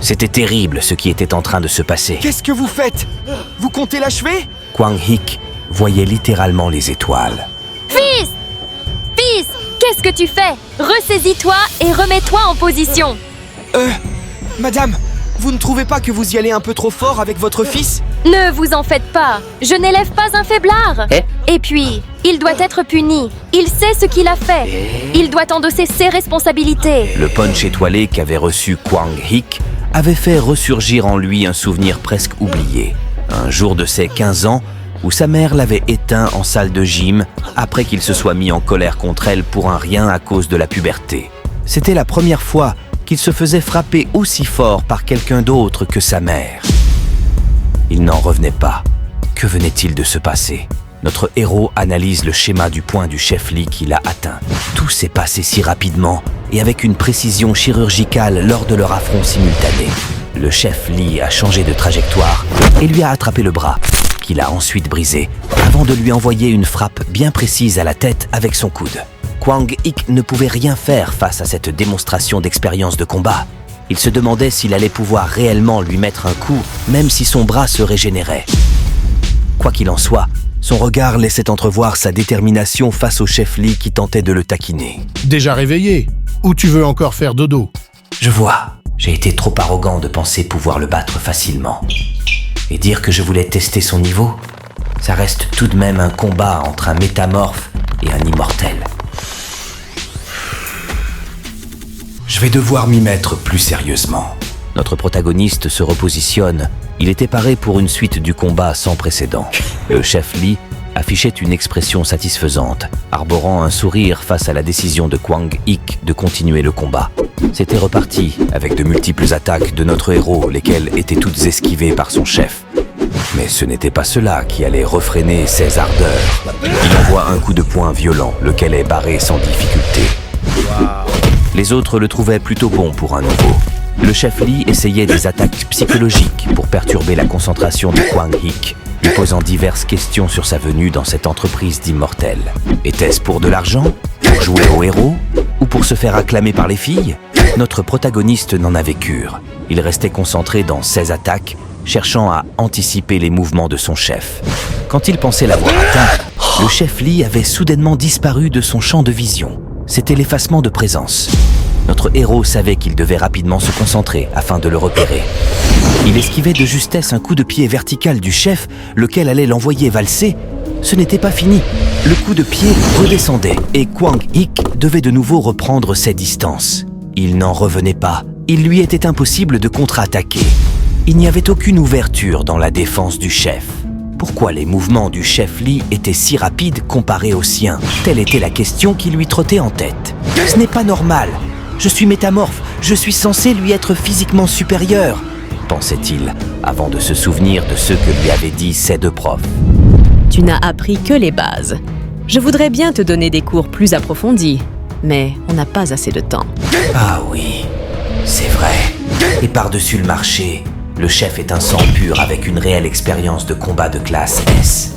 C'était terrible ce qui était en train de se passer. Qu'est-ce que vous faites? Vous comptez l'achever? Kwang Hik voyait littéralement les étoiles. Fils! Fils! Qu'est-ce que tu fais? Ressaisis-toi et remets-toi en position. Madame, vous ne trouvez pas que vous y allez un peu trop fort avec votre fils? Ne vous en faites pas. Je n'élève pas un faiblard. Et puis, il doit être puni. Il sait ce qu'il a fait. Il doit endosser ses responsabilités. Le punch étoilé qu'avait reçu Kwang Hik avait fait ressurgir en lui un souvenir presque oublié. Un jour de ses 15 ans, où sa mère l'avait éteint en salle de gym après qu'il se soit mis en colère contre elle pour un rien à cause de la puberté. C'était la première fois qu'il se faisait frapper aussi fort par quelqu'un d'autre que sa mère. Il n'en revenait pas. Que venait-il de se passer? Notre héros analyse le schéma du poing du chef Lee qui l'a atteint. Tout s'est passé si rapidement et avec une précision chirurgicale lors de leur affront simultané. Le chef Lee a changé de trajectoire et lui a attrapé le bras, qu'il a ensuite brisé, avant de lui envoyer une frappe bien précise à la tête avec son coude. Kwang Hik ne pouvait rien faire face à cette démonstration d'expérience de combat. Il se demandait s'il allait pouvoir réellement lui mettre un coup, même si son bras se régénérait. Quoi qu'il en soit, son regard laissait entrevoir sa détermination face au chef Lee qui tentait de le taquiner. Déjà réveillé? Ou tu veux encore faire dodo? Je vois, j'ai été trop arrogant de penser pouvoir le battre facilement. Et dire que je voulais tester son niveau, ça reste tout de même un combat entre un métamorphe et un immortel. Je vais devoir m'y mettre plus sérieusement. Notre protagoniste se repositionne. Il était paré pour une suite du combat sans précédent. Le chef Lee affichait une expression satisfaisante, arborant un sourire face à la décision de Kwang Hik de continuer le combat. C'était reparti avec de multiples attaques de notre héros, lesquelles étaient toutes esquivées par son chef. Mais ce n'était pas cela qui allait refréner ses ardeurs. Il envoie un coup de poing violent, lequel est barré sans difficulté. Les autres le trouvaient plutôt bon pour un nouveau. Le chef Lee essayait des attaques psychologiques pour perturber la concentration de Kwang Hik, lui posant diverses questions sur sa venue dans cette entreprise d'immortels. Était-ce pour de l'argent? Pour jouer au héros? Ou pour se faire acclamer par les filles? Notre protagoniste n'en avait cure. Il restait concentré dans ses attaques, cherchant à anticiper les mouvements de son chef. Quand il pensait l'avoir atteint, le chef Lee avait soudainement disparu de son champ de vision. C'était l'effacement de présence. Notre héros savait qu'il devait rapidement se concentrer afin de le repérer. Il esquivait de justesse un coup de pied vertical du chef, lequel allait l'envoyer valser. Ce n'était pas fini. Le coup de pied redescendait et Kwang Hik devait de nouveau reprendre ses distances. Il n'en revenait pas. Il lui était impossible de contre-attaquer. Il n'y avait aucune ouverture dans la défense du chef. Pourquoi les mouvements du chef Lee étaient si rapides comparés aux siens? Telle était la question qui lui trottait en tête. Ce n'est pas normal. Je suis métamorphe, je suis censé lui être physiquement supérieur, pensait-il, avant de se souvenir de ce que lui avaient dit ses deux profs. Tu n'as appris que les bases. Je voudrais bien te donner des cours plus approfondis, mais on n'a pas assez de temps. Ah oui, c'est vrai. Et par-dessus le marché, le chef est un sang pur avec une réelle expérience de combat de classe S.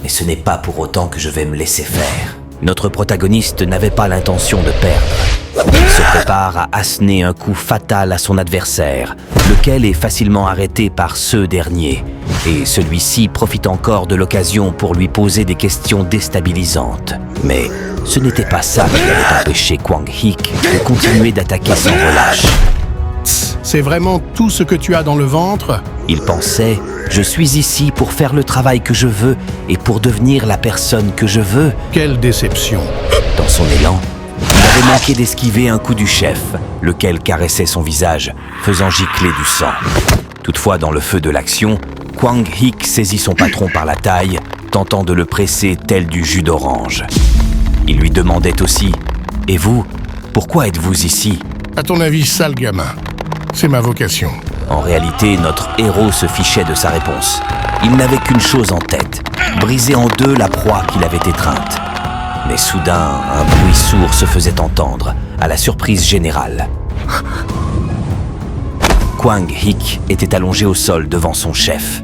Mais ce n'est pas pour autant que je vais me laisser faire. Notre protagoniste n'avait pas l'intention de perdre. Il se prépare à asséner un coup fatal à son adversaire, lequel est facilement arrêté par ce dernier. Et celui-ci profite encore de l'occasion pour lui poser des questions déstabilisantes. Mais ce n'était pas ça qui allait empêcher Kwang Hik de continuer d'attaquer sans relâche. C'est vraiment tout ce que tu as dans le ventre? Il pensait « Je suis ici pour faire le travail que je veux et pour devenir la personne que je veux. » Quelle déception! Dans son élan, il avait manqué d'esquiver un coup du chef, lequel caressait son visage, faisant gicler du sang. Toutefois, dans le feu de l'action, Kwang Hik saisit son patron par la taille, tentant de le presser tel du jus d'orange. Il lui demandait aussi « Et vous, pourquoi êtes-vous ici ?» À ton avis, sale gamin. C'est ma vocation. En réalité, notre héros se fichait de sa réponse. Il n'avait qu'une chose en tête, briser en deux la proie qu'il avait étreinte. Mais soudain, un bruit sourd se faisait entendre, à la surprise générale. Kwang Hik était allongé au sol devant son chef.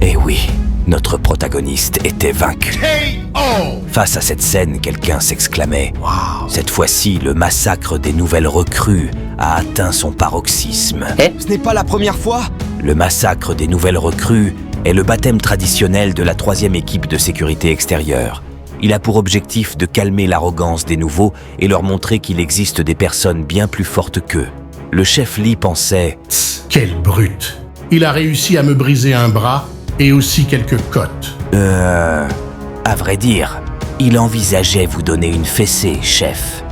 Et oui, notre protagoniste était vaincu. K.O. Face à cette scène, quelqu'un s'exclamait « Cette fois-ci, le massacre des nouvelles recrues a atteint son paroxysme. » Ce n'est pas la première fois? Le massacre des nouvelles recrues est le baptême traditionnel de la 3e équipe de sécurité extérieure. Il a pour objectif de calmer l'arrogance des nouveaux et leur montrer qu'il existe des personnes bien plus fortes qu'eux. Le chef Lee pensait « Quel brute! Il a réussi à me briser un bras et aussi quelques côtes. » À vrai dire, il envisageait vous donner une fessée, chef.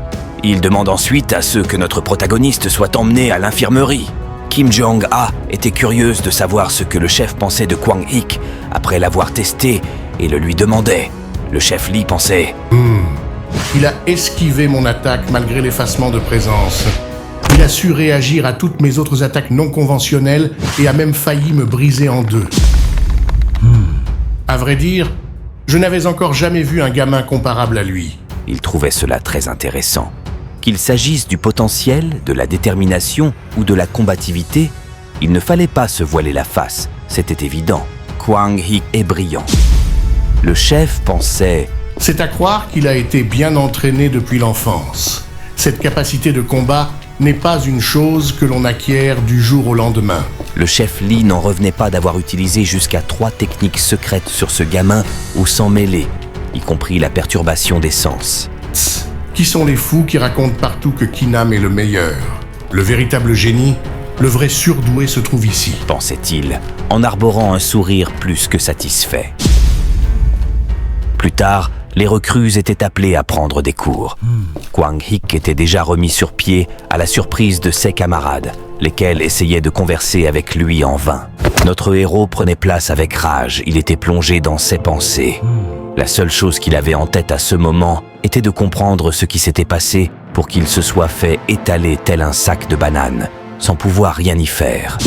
Il demande ensuite à ceux que notre protagoniste soit emmené à l'infirmerie. Kim Jong-a était curieuse de savoir ce que le chef pensait de Kwang-ik après l'avoir testé et le lui demandait. Le chef Lee pensait Il a esquivé mon attaque malgré l'effacement de présence. Il a su réagir à toutes mes autres attaques non conventionnelles et a même failli me briser en deux. À vrai dire, je n'avais encore jamais vu un gamin comparable à lui. Il trouvait cela très intéressant. Qu'il s'agisse du potentiel, de la détermination ou de la combativité, il ne fallait pas se voiler la face, c'était évident. Kwang-ik est brillant. Le chef pensait « C'est à croire qu'il a été bien entraîné depuis l'enfance. Cette capacité de combat n'est pas une chose que l'on acquiert du jour au lendemain. » Le chef Lee n'en revenait pas d'avoir utilisé jusqu'à 3 techniques secrètes sur ce gamin au sang mêlé, y compris la perturbation des sens. Qui sont les fous qui racontent partout que Ki-Nam est le meilleur? Le véritable génie, le vrai surdoué se trouve ici, pensait-il, en arborant un sourire plus que satisfait. Plus tard, les recrues étaient appelées à prendre des cours. Kwang-ik était déjà remis sur pied à la surprise de ses camarades, lesquels essayaient de converser avec lui en vain. Notre héros prenait place avec rage, il était plongé dans ses pensées. La seule chose qu'il avait en tête à ce moment était de comprendre ce qui s'était passé pour qu'il se soit fait étaler tel un sac de bananes, sans pouvoir rien y faire.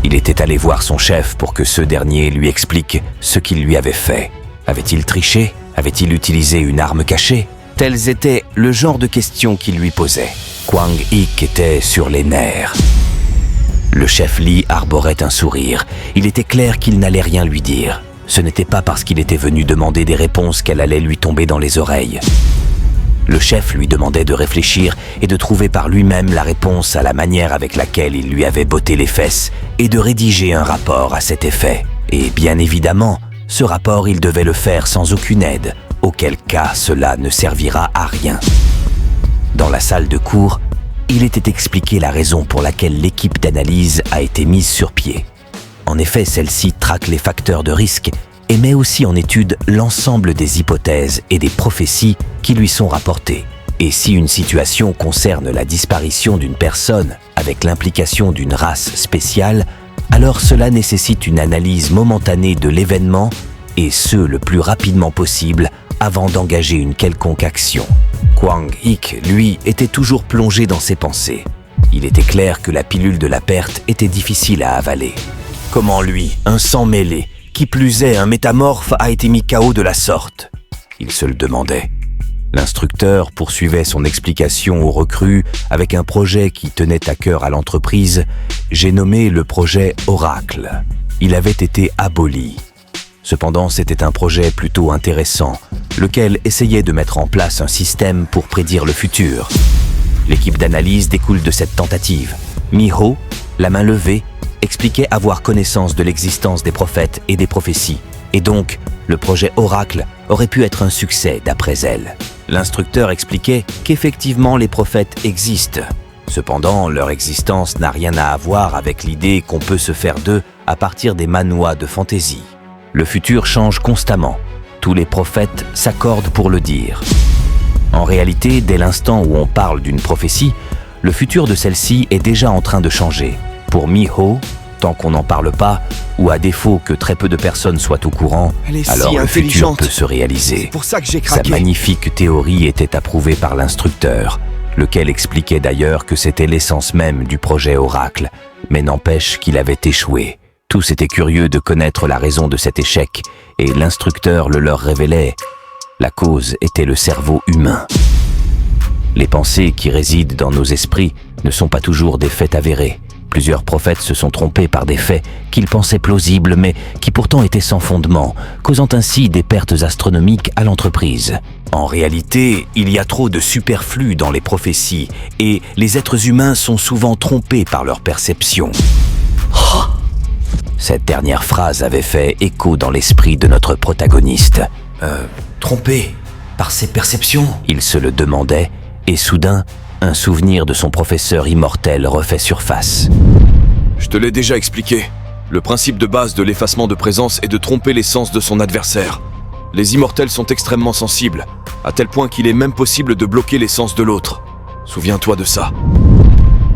Il était allé voir son chef pour que ce dernier lui explique ce qu'il lui avait fait. Avait-il triché? Avait-il utilisé une arme cachée? Tels étaient le genre de questions qu'il lui posait. Kwang-ik était sur les nerfs. Le chef Lee arborait un sourire. Il était clair qu'il n'allait rien lui dire. Ce n'était pas parce qu'il était venu demander des réponses qu'elle allait lui tomber dans les oreilles. Le chef lui demandait de réfléchir et de trouver par lui-même la réponse à la manière avec laquelle il lui avait botté les fesses et de rédiger un rapport à cet effet. Et bien évidemment, ce rapport, il devait le faire sans aucune aide, auquel cas cela ne servira à rien. Dans la salle de cours, il était expliqué la raison pour laquelle l'équipe d'analyse a été mise sur pied. En effet, celle-ci traque les facteurs de risque et met aussi en étude l'ensemble des hypothèses et des prophéties qui lui sont rapportées. Et si une situation concerne la disparition d'une personne avec l'implication d'une race spéciale, alors cela nécessite une analyse momentanée de l'événement et ce le plus rapidement possible avant d'engager une quelconque action. Kwang-ik, lui, était toujours plongé dans ses pensées. Il était clair que la pilule de la perte était difficile à avaler. Comment lui, un sang mêlé, qui plus est un métamorphe, a été mis KO de la sorte? Il se le demandait. L'instructeur poursuivait son explication aux recrues avec un projet qui tenait à cœur à l'entreprise. J'ai nommé le projet Oracle. Il avait été aboli. Cependant, c'était un projet plutôt intéressant, lequel essayait de mettre en place un système pour prédire le futur. L'équipe d'analyse découle de cette tentative. Mi-ho, la main levée, expliquait avoir connaissance de l'existence des prophètes et des prophéties. Et donc, le projet Oracle aurait pu être un succès d'après elle. L'instructeur expliquait qu'effectivement les prophètes existent. Cependant, leur existence n'a rien à voir avec l'idée qu'on peut se faire d'eux à partir des manois de fantaisie. Le futur change constamment. Tous les prophètes s'accordent pour le dire. En réalité, dès l'instant où on parle d'une prophétie, le futur de celle-ci est déjà en train de changer. Pour Mi-ho, tant qu'on n'en parle pas, ou à défaut que très peu de personnes soient au courant, alors le futur peut se réaliser. C'est pour ça que j'ai craqué. Sa magnifique théorie était approuvée par l'instructeur, lequel expliquait d'ailleurs que c'était l'essence même du projet Oracle, mais n'empêche qu'il avait échoué. Tous étaient curieux de connaître la raison de cet échec, et l'instructeur le leur révélait. La cause était le cerveau humain. Les pensées qui résident dans nos esprits ne sont pas toujours des faits avérés. Plusieurs prophètes se sont trompés par des faits qu'ils pensaient plausibles mais qui pourtant étaient sans fondement, causant ainsi des pertes astronomiques à l'entreprise. En réalité, il y a trop de superflu dans les prophéties et les êtres humains sont souvent trompés par leur perception. Cette dernière phrase avait fait écho dans l'esprit de notre protagoniste. Trompé par ses perceptions? Il se le demandait et soudain, un souvenir de son professeur immortel refait surface. Je te l'ai déjà expliqué. Le principe de base de l'effacement de présence est de tromper les sens de son adversaire. Les immortels sont extrêmement sensibles, à tel point qu'il est même possible de bloquer les sens de l'autre. Souviens-toi de ça.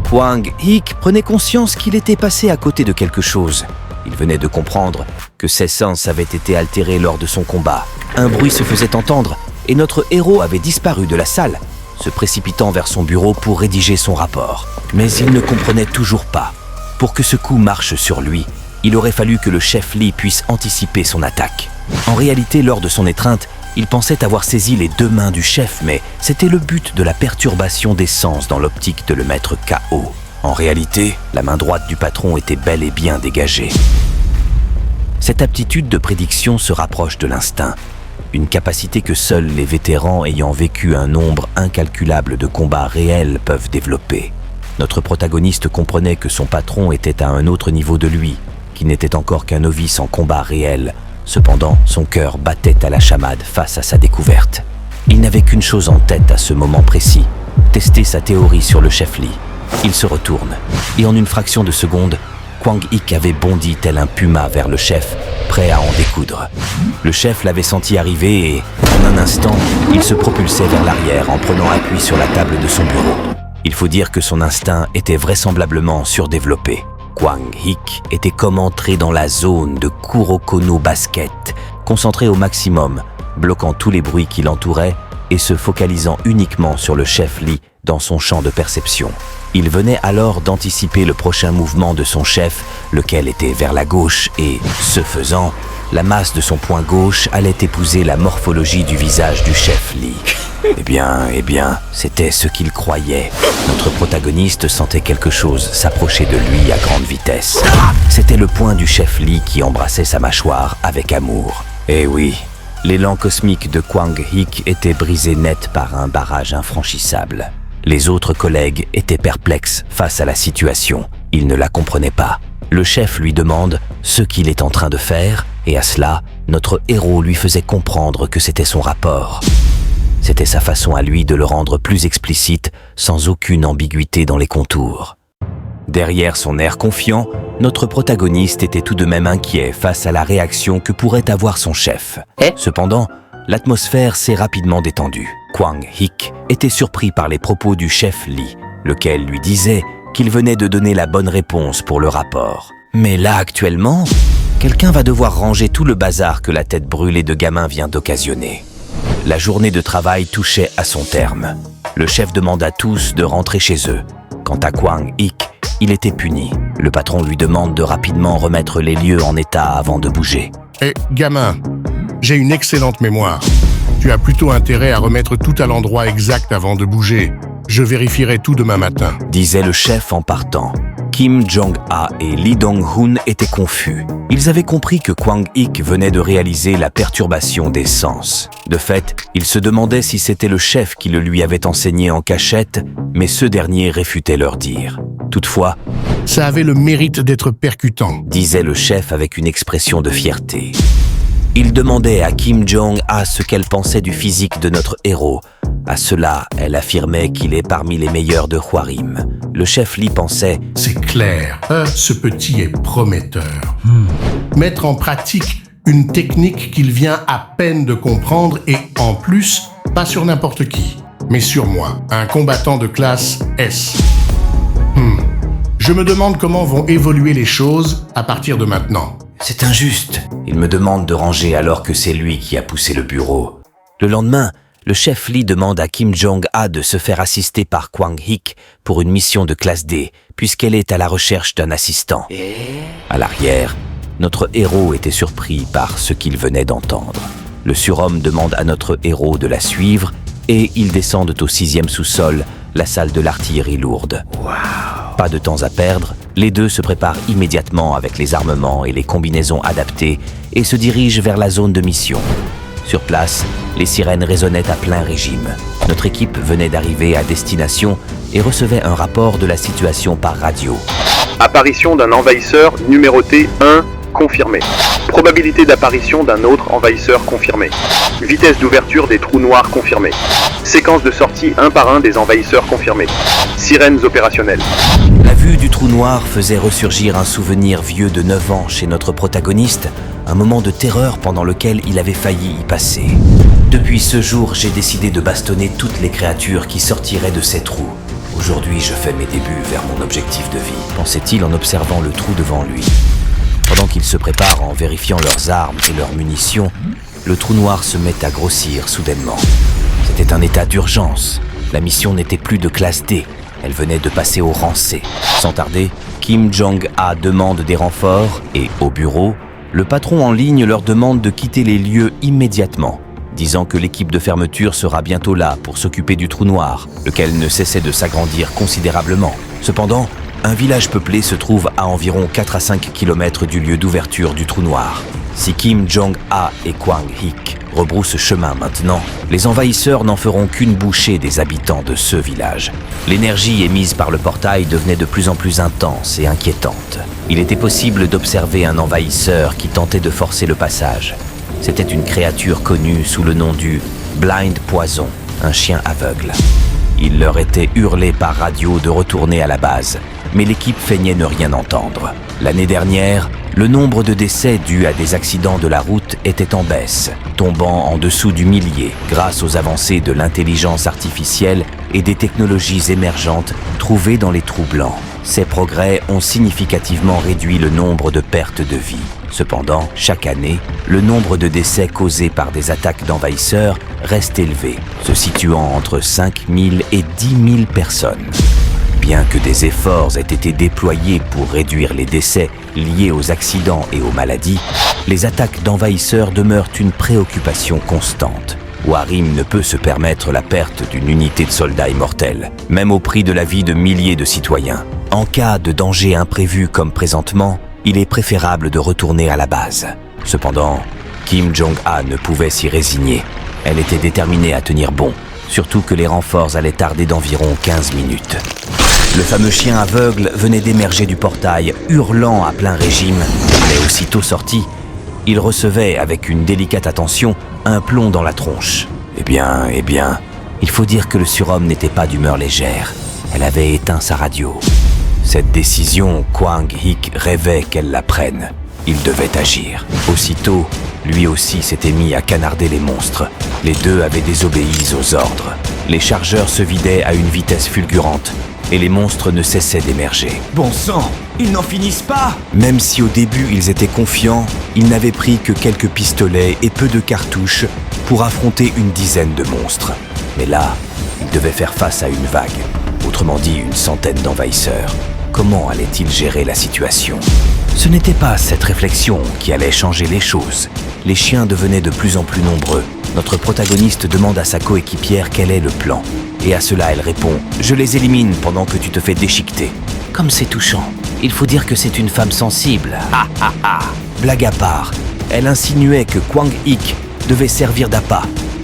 Kwang Hik prenait conscience qu'il était passé à côté de quelque chose. Il venait de comprendre que ses sens avaient été altérés lors de son combat. Un bruit se faisait entendre et notre héros avait disparu de la salle, se précipitant vers son bureau pour rédiger son rapport. Mais il ne comprenait toujours pas. Pour que ce coup marche sur lui, il aurait fallu que le chef Lee puisse anticiper son attaque. En réalité, lors de son étreinte, il pensait avoir saisi les deux mains du chef, mais c'était le but de la perturbation des sens dans l'optique de le mettre KO. En réalité, la main droite du patron était bel et bien dégagée. Cette aptitude de prédiction se rapproche de l'instinct. Une capacité que seuls les vétérans ayant vécu un nombre incalculable de combats réels peuvent développer. Notre protagoniste comprenait que son patron était à un autre niveau de lui, qui n'était encore qu'un novice en combat réel. Cependant, son cœur battait à la chamade face à sa découverte. Il n'avait qu'une chose en tête à ce moment précis, tester sa théorie sur le chef Lee. Il se retourne, et en une fraction de seconde, Kwang Hik avait bondi tel un puma vers le chef, prêt à en découdre. Le chef l'avait senti arriver et, en un instant, il se propulsait vers l'arrière en prenant appui sur la table de son bureau. Il faut dire que son instinct était vraisemblablement surdéveloppé. Kwang Hik était comme entré dans la zone de Kuroko no Basket, concentré au maximum, bloquant tous les bruits qui l'entouraient et se focalisant uniquement sur le chef Lee dans son champ de perception. Il venait alors d'anticiper le prochain mouvement de son chef, lequel était vers la gauche et, ce faisant, la masse de son poing gauche allait épouser la morphologie du visage du chef Lee. Eh bien, c'était ce qu'il croyait. Notre protagoniste sentait quelque chose s'approcher de lui à grande vitesse. C'était le poing du chef Lee qui embrassait sa mâchoire avec amour. Eh oui, l'élan cosmique de Kwang Hik était brisé net par un barrage infranchissable. Les autres collègues étaient perplexes face à la situation. Ils ne la comprenaient pas. Le chef lui demande ce qu'il est en train de faire, et à cela, notre héros lui faisait comprendre que c'était son rapport. C'était sa façon à lui de le rendre plus explicite, sans aucune ambiguïté dans les contours. Derrière son air confiant, notre protagoniste était tout de même inquiet face à la réaction que pourrait avoir son chef. Cependant, l'atmosphère s'est rapidement détendue. Kwang Hik était surpris par les propos du chef Lee, lequel lui disait qu'il venait de donner la bonne réponse pour le rapport. Mais là, actuellement, quelqu'un va devoir ranger tout le bazar que la tête brûlée de gamin vient d'occasionner. La journée de travail touchait à son terme. Le chef demande à tous de rentrer chez eux. Quant à Kwang Hik, il était puni. Le patron lui demande de rapidement remettre les lieux en état avant de bouger. Gamin, j'ai une excellente mémoire. Tu as plutôt intérêt à remettre tout à l'endroit exact avant de bouger. Je vérifierai tout demain matin, disait le chef en partant. Kim Jong-ha et Lee Dong-hun étaient confus. Ils avaient compris que Kwang Hik venait de réaliser la perturbation des sens. De fait, ils se demandaient si c'était le chef qui le lui avait enseigné en cachette, mais ce dernier réfutait leur dire. Toutefois, ça avait le mérite d'être percutant, disait le chef avec une expression de fierté. Il demandait à Kim Jong-ha ce qu'elle pensait du physique de notre héros. À cela, elle affirmait qu'il est parmi les meilleurs de Hwarim. Le chef Lee pensait « C'est clair, ce petit est prometteur. Mettre en pratique une technique qu'il vient à peine de comprendre et, en plus, pas sur n'importe qui, mais sur moi, un combattant de classe S. Je me demande comment vont évoluer les choses à partir de maintenant. » C'est injuste. Il me demande de ranger alors que c'est lui qui a poussé le bureau. Le lendemain, le chef Lee demande à Kim Jong-ha de se faire assister par Kwang Hik pour une mission de classe D, puisqu'elle est à la recherche d'un assistant. À l'arrière, notre héros était surpris par ce qu'il venait d'entendre. Le surhomme demande à notre héros de la suivre et ils descendent au 6e sous-sol, la salle de l'artillerie lourde. Pas de temps à perdre, Les deux se préparent immédiatement avec les armements et les combinaisons adaptées et se dirigent vers la zone de mission. Sur place, les sirènes résonnaient à plein régime. Notre équipe venait d'arriver à destination et recevait un rapport de la situation par radio. Apparition d'un envahisseur numéroté 1 confirmé. Probabilité d'apparition d'un autre envahisseur confirmé. Vitesse d'ouverture des trous noirs confirmée. Séquence de sortie un par un des envahisseurs confirmés. Sirènes opérationnelles. La vue du trou noir faisait ressurgir un souvenir vieux de 9 ans chez notre protagoniste, un moment de terreur pendant lequel il avait failli y passer. Depuis ce jour, j'ai décidé de bastonner toutes les créatures qui sortiraient de ces trous. Aujourd'hui, je fais mes débuts vers mon objectif de vie, pensait-il en observant le trou devant lui. Pendant qu'ils se préparent en vérifiant leurs armes et leurs munitions, le trou noir se met à grossir soudainement. C'était un état d'urgence. La mission n'était plus de classe D, elle venait de passer au rang C. Sans tarder, Kim Jong-a demande des renforts et, au bureau, le patron en ligne leur demande de quitter les lieux immédiatement, disant que l'équipe de fermeture sera bientôt là pour s'occuper du trou noir, lequel ne cessait de s'agrandir considérablement. Cependant, un village peuplé se trouve à environ 4 à 5 km du lieu d'ouverture du trou noir. Si Kim Jong-a et Kwang Hik rebroussent chemin maintenant, les envahisseurs n'en feront qu'une bouchée des habitants de ce village. L'énergie émise par le portail devenait de plus en plus intense et inquiétante. Il était possible d'observer un envahisseur qui tentait de forcer le passage. C'était une créature connue sous le nom du Blind Poison, un chien aveugle. Il leur était hurlé par radio de retourner à la base, mais l'équipe feignait ne rien entendre. L'année dernière, le nombre de décès dus à des accidents de la route était en baisse, tombant en dessous du millier grâce aux avancées de l'intelligence artificielle et des technologies émergentes trouvées dans les trous blancs. Ces progrès ont significativement réduit le nombre de pertes de vie. Cependant, chaque année, le nombre de décès causés par des attaques d'envahisseurs reste élevé, se situant entre 5 000 et 10 000 personnes. Bien que des efforts aient été déployés pour réduire les décès liés aux accidents et aux maladies, les attaques d'envahisseurs demeurent une préoccupation constante. Warim ne peut se permettre la perte d'une unité de soldats immortels, même au prix de la vie de milliers de citoyens. En cas de danger imprévu comme présentement, il est préférable de retourner à la base. Cependant, Kim Jong-a ne pouvait s'y résigner. Elle était déterminée à tenir bon, surtout que les renforts allaient tarder d'environ 15 minutes. Le fameux chien aveugle venait d'émerger du portail, hurlant à plein régime, mais aussitôt sorti, il recevait avec une délicate attention un plomb dans la tronche. Eh bien, il faut dire que le surhomme n'était pas d'humeur légère. Elle avait éteint sa radio. Cette décision, Kwang Hik rêvait qu'elle la prenne. Il devait agir. Aussitôt, lui aussi s'était mis à canarder les monstres. Les deux avaient désobéi aux ordres. Les chargeurs se vidaient à une vitesse fulgurante et les monstres ne cessaient d'émerger. Bon sang, ils n'en finissent pas! Même si au début ils étaient confiants, ils n'avaient pris que quelques pistolets et peu de cartouches pour affronter une dizaine de monstres. Mais là, ils devaient faire face à une vague, autrement dit une centaine d'envahisseurs. Comment allait-il gérer la situation? Ce n'était pas cette réflexion qui allait changer les choses. Les chiens devenaient de plus en plus nombreux. Notre protagoniste demande à sa coéquipière quel est le plan. Et à cela, elle répond « Je les élimine pendant que tu te fais déchiqueter. » Comme c'est touchant. Il faut dire que c'est une femme sensible. Ah ah ah. Blague à part, elle insinuait que Kwang Hik devait servir d'appât,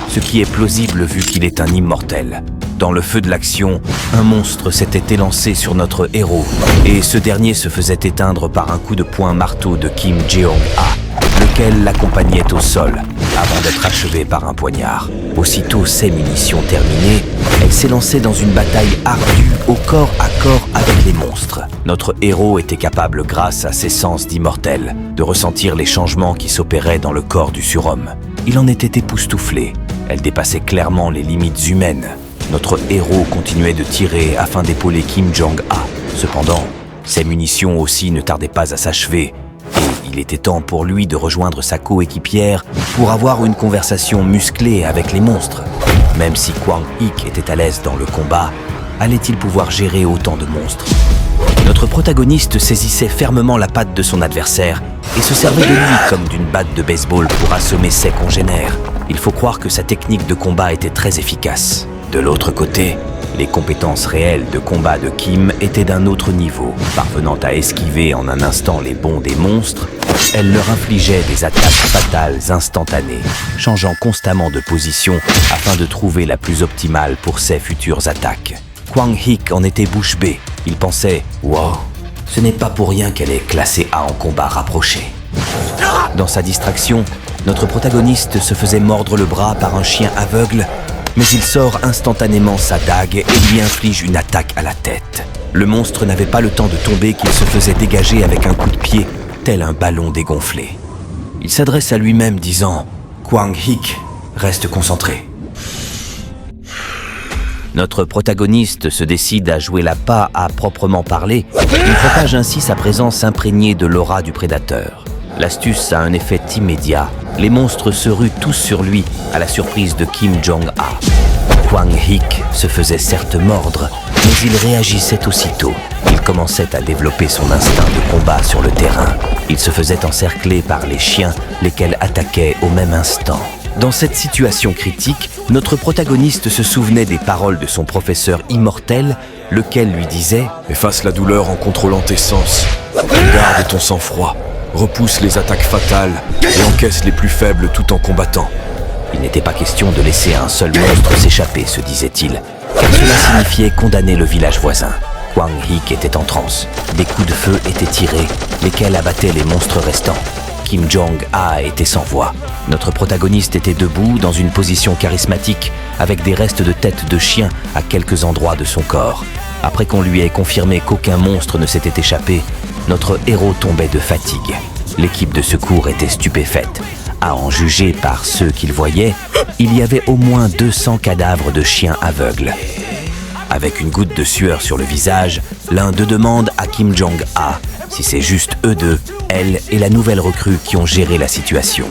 ce qui est plausible vu qu'il est un immortel. Dans le feu de l'action, un monstre s'était élancé sur notre héros, et ce dernier se faisait éteindre par un coup de poing marteau de Kim Jong-a, lequel l'accompagnait au sol, avant d'être achevé par un poignard. Aussitôt ses munitions terminées, elle s'est lancée dans une bataille ardue au corps à corps avec les monstres. Notre héros était capable, grâce à ses sens d'immortel, de ressentir les changements qui s'opéraient dans le corps du surhomme. Il en était époustouflé. Elle dépassait clairement les limites humaines. Notre héros continuait de tirer afin d'épauler Kim Jong-a. Cependant, ses munitions aussi ne tardaient pas à s'achever, et il était temps pour lui de rejoindre sa coéquipière pour avoir une conversation musclée avec les monstres. Même si Kwang Hik était à l'aise dans le combat, allait-il pouvoir gérer autant de monstres? Notre protagoniste saisissait fermement la patte de son adversaire et se servait de lui comme d'une batte de baseball pour assommer ses congénères. Il faut croire que sa technique de combat était très efficace. De l'autre côté, Les compétences réelles de combat de Kim étaient d'un autre niveau. Parvenant à esquiver en un instant les bonds des monstres, elle leur infligeait des attaques fatales instantanées, changeant constamment de position afin de trouver la plus optimale pour ses futures attaques. Kwang-Hik en était bouche bée. Il pensait « Wow, ce n'est pas pour rien qu'elle est classée A en combat rapproché. » Dans sa distraction, notre protagoniste se faisait mordre le bras par un chien aveugle, mais il sort instantanément sa dague et lui inflige une attaque à la tête. Le monstre n'avait pas le temps de tomber qu'il se faisait dégager avec un coup de pied, tel un ballon dégonflé. Il s'adresse à lui-même disant « Kwang-Hik, reste concentré. » Notre protagoniste se décide à jouer la pas à proprement parler. Il propage ainsi sa présence imprégnée de l'aura du prédateur. L'astuce a un effet immédiat. Les monstres se ruent tous sur lui, à la surprise de Kim Jong-a. Kwang-Hik se faisait certes mordre, mais il réagissait aussitôt. Il commençait à développer son instinct de combat sur le terrain. Il se faisait encercler par les chiens, lesquels attaquaient au même instant. Dans cette situation critique, notre protagoniste se souvenait des paroles de son professeur immortel, lequel lui disait « Efface la douleur en contrôlant tes sens. Garde ton sang-froid. Repousse les attaques fatales et encaisse les plus faibles tout en combattant. » Il n'était pas question de laisser un seul monstre s'échapper, se disait-il, car cela signifiait condamner le village voisin. Kwang-Hik était en transe. Des coups de feu étaient tirés, lesquels abattaient les monstres restants. Kim Jong-a était sans voix. Notre protagoniste était debout dans une position charismatique, avec des restes de tête de chien à quelques endroits de son corps. Après qu'on lui ait confirmé qu'aucun monstre ne s'était échappé, notre héros tombait de fatigue. L'équipe de secours était stupéfaite. À en juger par ceux qu'il voyait, il y avait au moins 200 cadavres de chiens aveugles. Avec une goutte de sueur sur le visage, l'un d'eux demande à Kim Jong-a si c'est juste eux deux, elle et la nouvelle recrue qui ont géré la situation.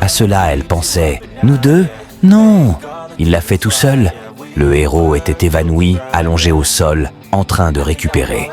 À cela, elle pensait « Nous deux ? Non ! Il l'a fait tout seul ?» Le héros était évanoui, allongé au sol, en train de récupérer.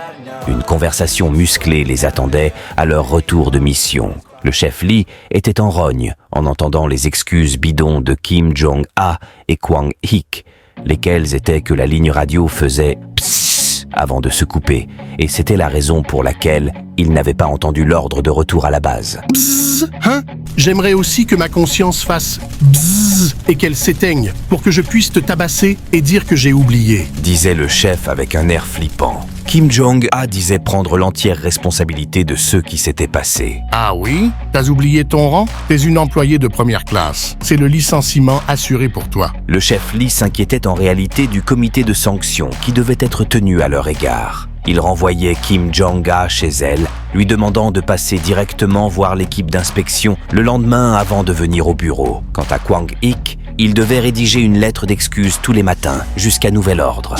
Une conversation musclée les attendait à leur retour de mission. Le chef Lee était en rogne en entendant les excuses bidons de Kim Jong-a et Kwang-Hik, lesquelles étaient que la ligne radio faisait « psss » avant de se couper, et c'était la raison pour laquelle il n'avait pas entendu l'ordre de retour à la base. Bzzz, hein? J'aimerais aussi que ma conscience fasse bzzz et qu'elle s'éteigne pour que je puisse te tabasser et dire que j'ai oublié, disait le chef avec un air flippant. Kim Jong-a disait prendre l'entière responsabilité de ce qui s'était passé. Ah oui? T'as oublié ton rang? T'es une employée de première classe. C'est le licenciement assuré pour toi. Le chef Lee s'inquiétait en réalité du comité de sanctions qui devait être tenu à leur égard. Il renvoyait Kim Jong-a chez elle, lui demandant de passer directement voir l'équipe d'inspection le lendemain avant de venir au bureau. Quant à Kwang-Hik, il devait rédiger une lettre d'excuse tous les matins, jusqu'à nouvel ordre.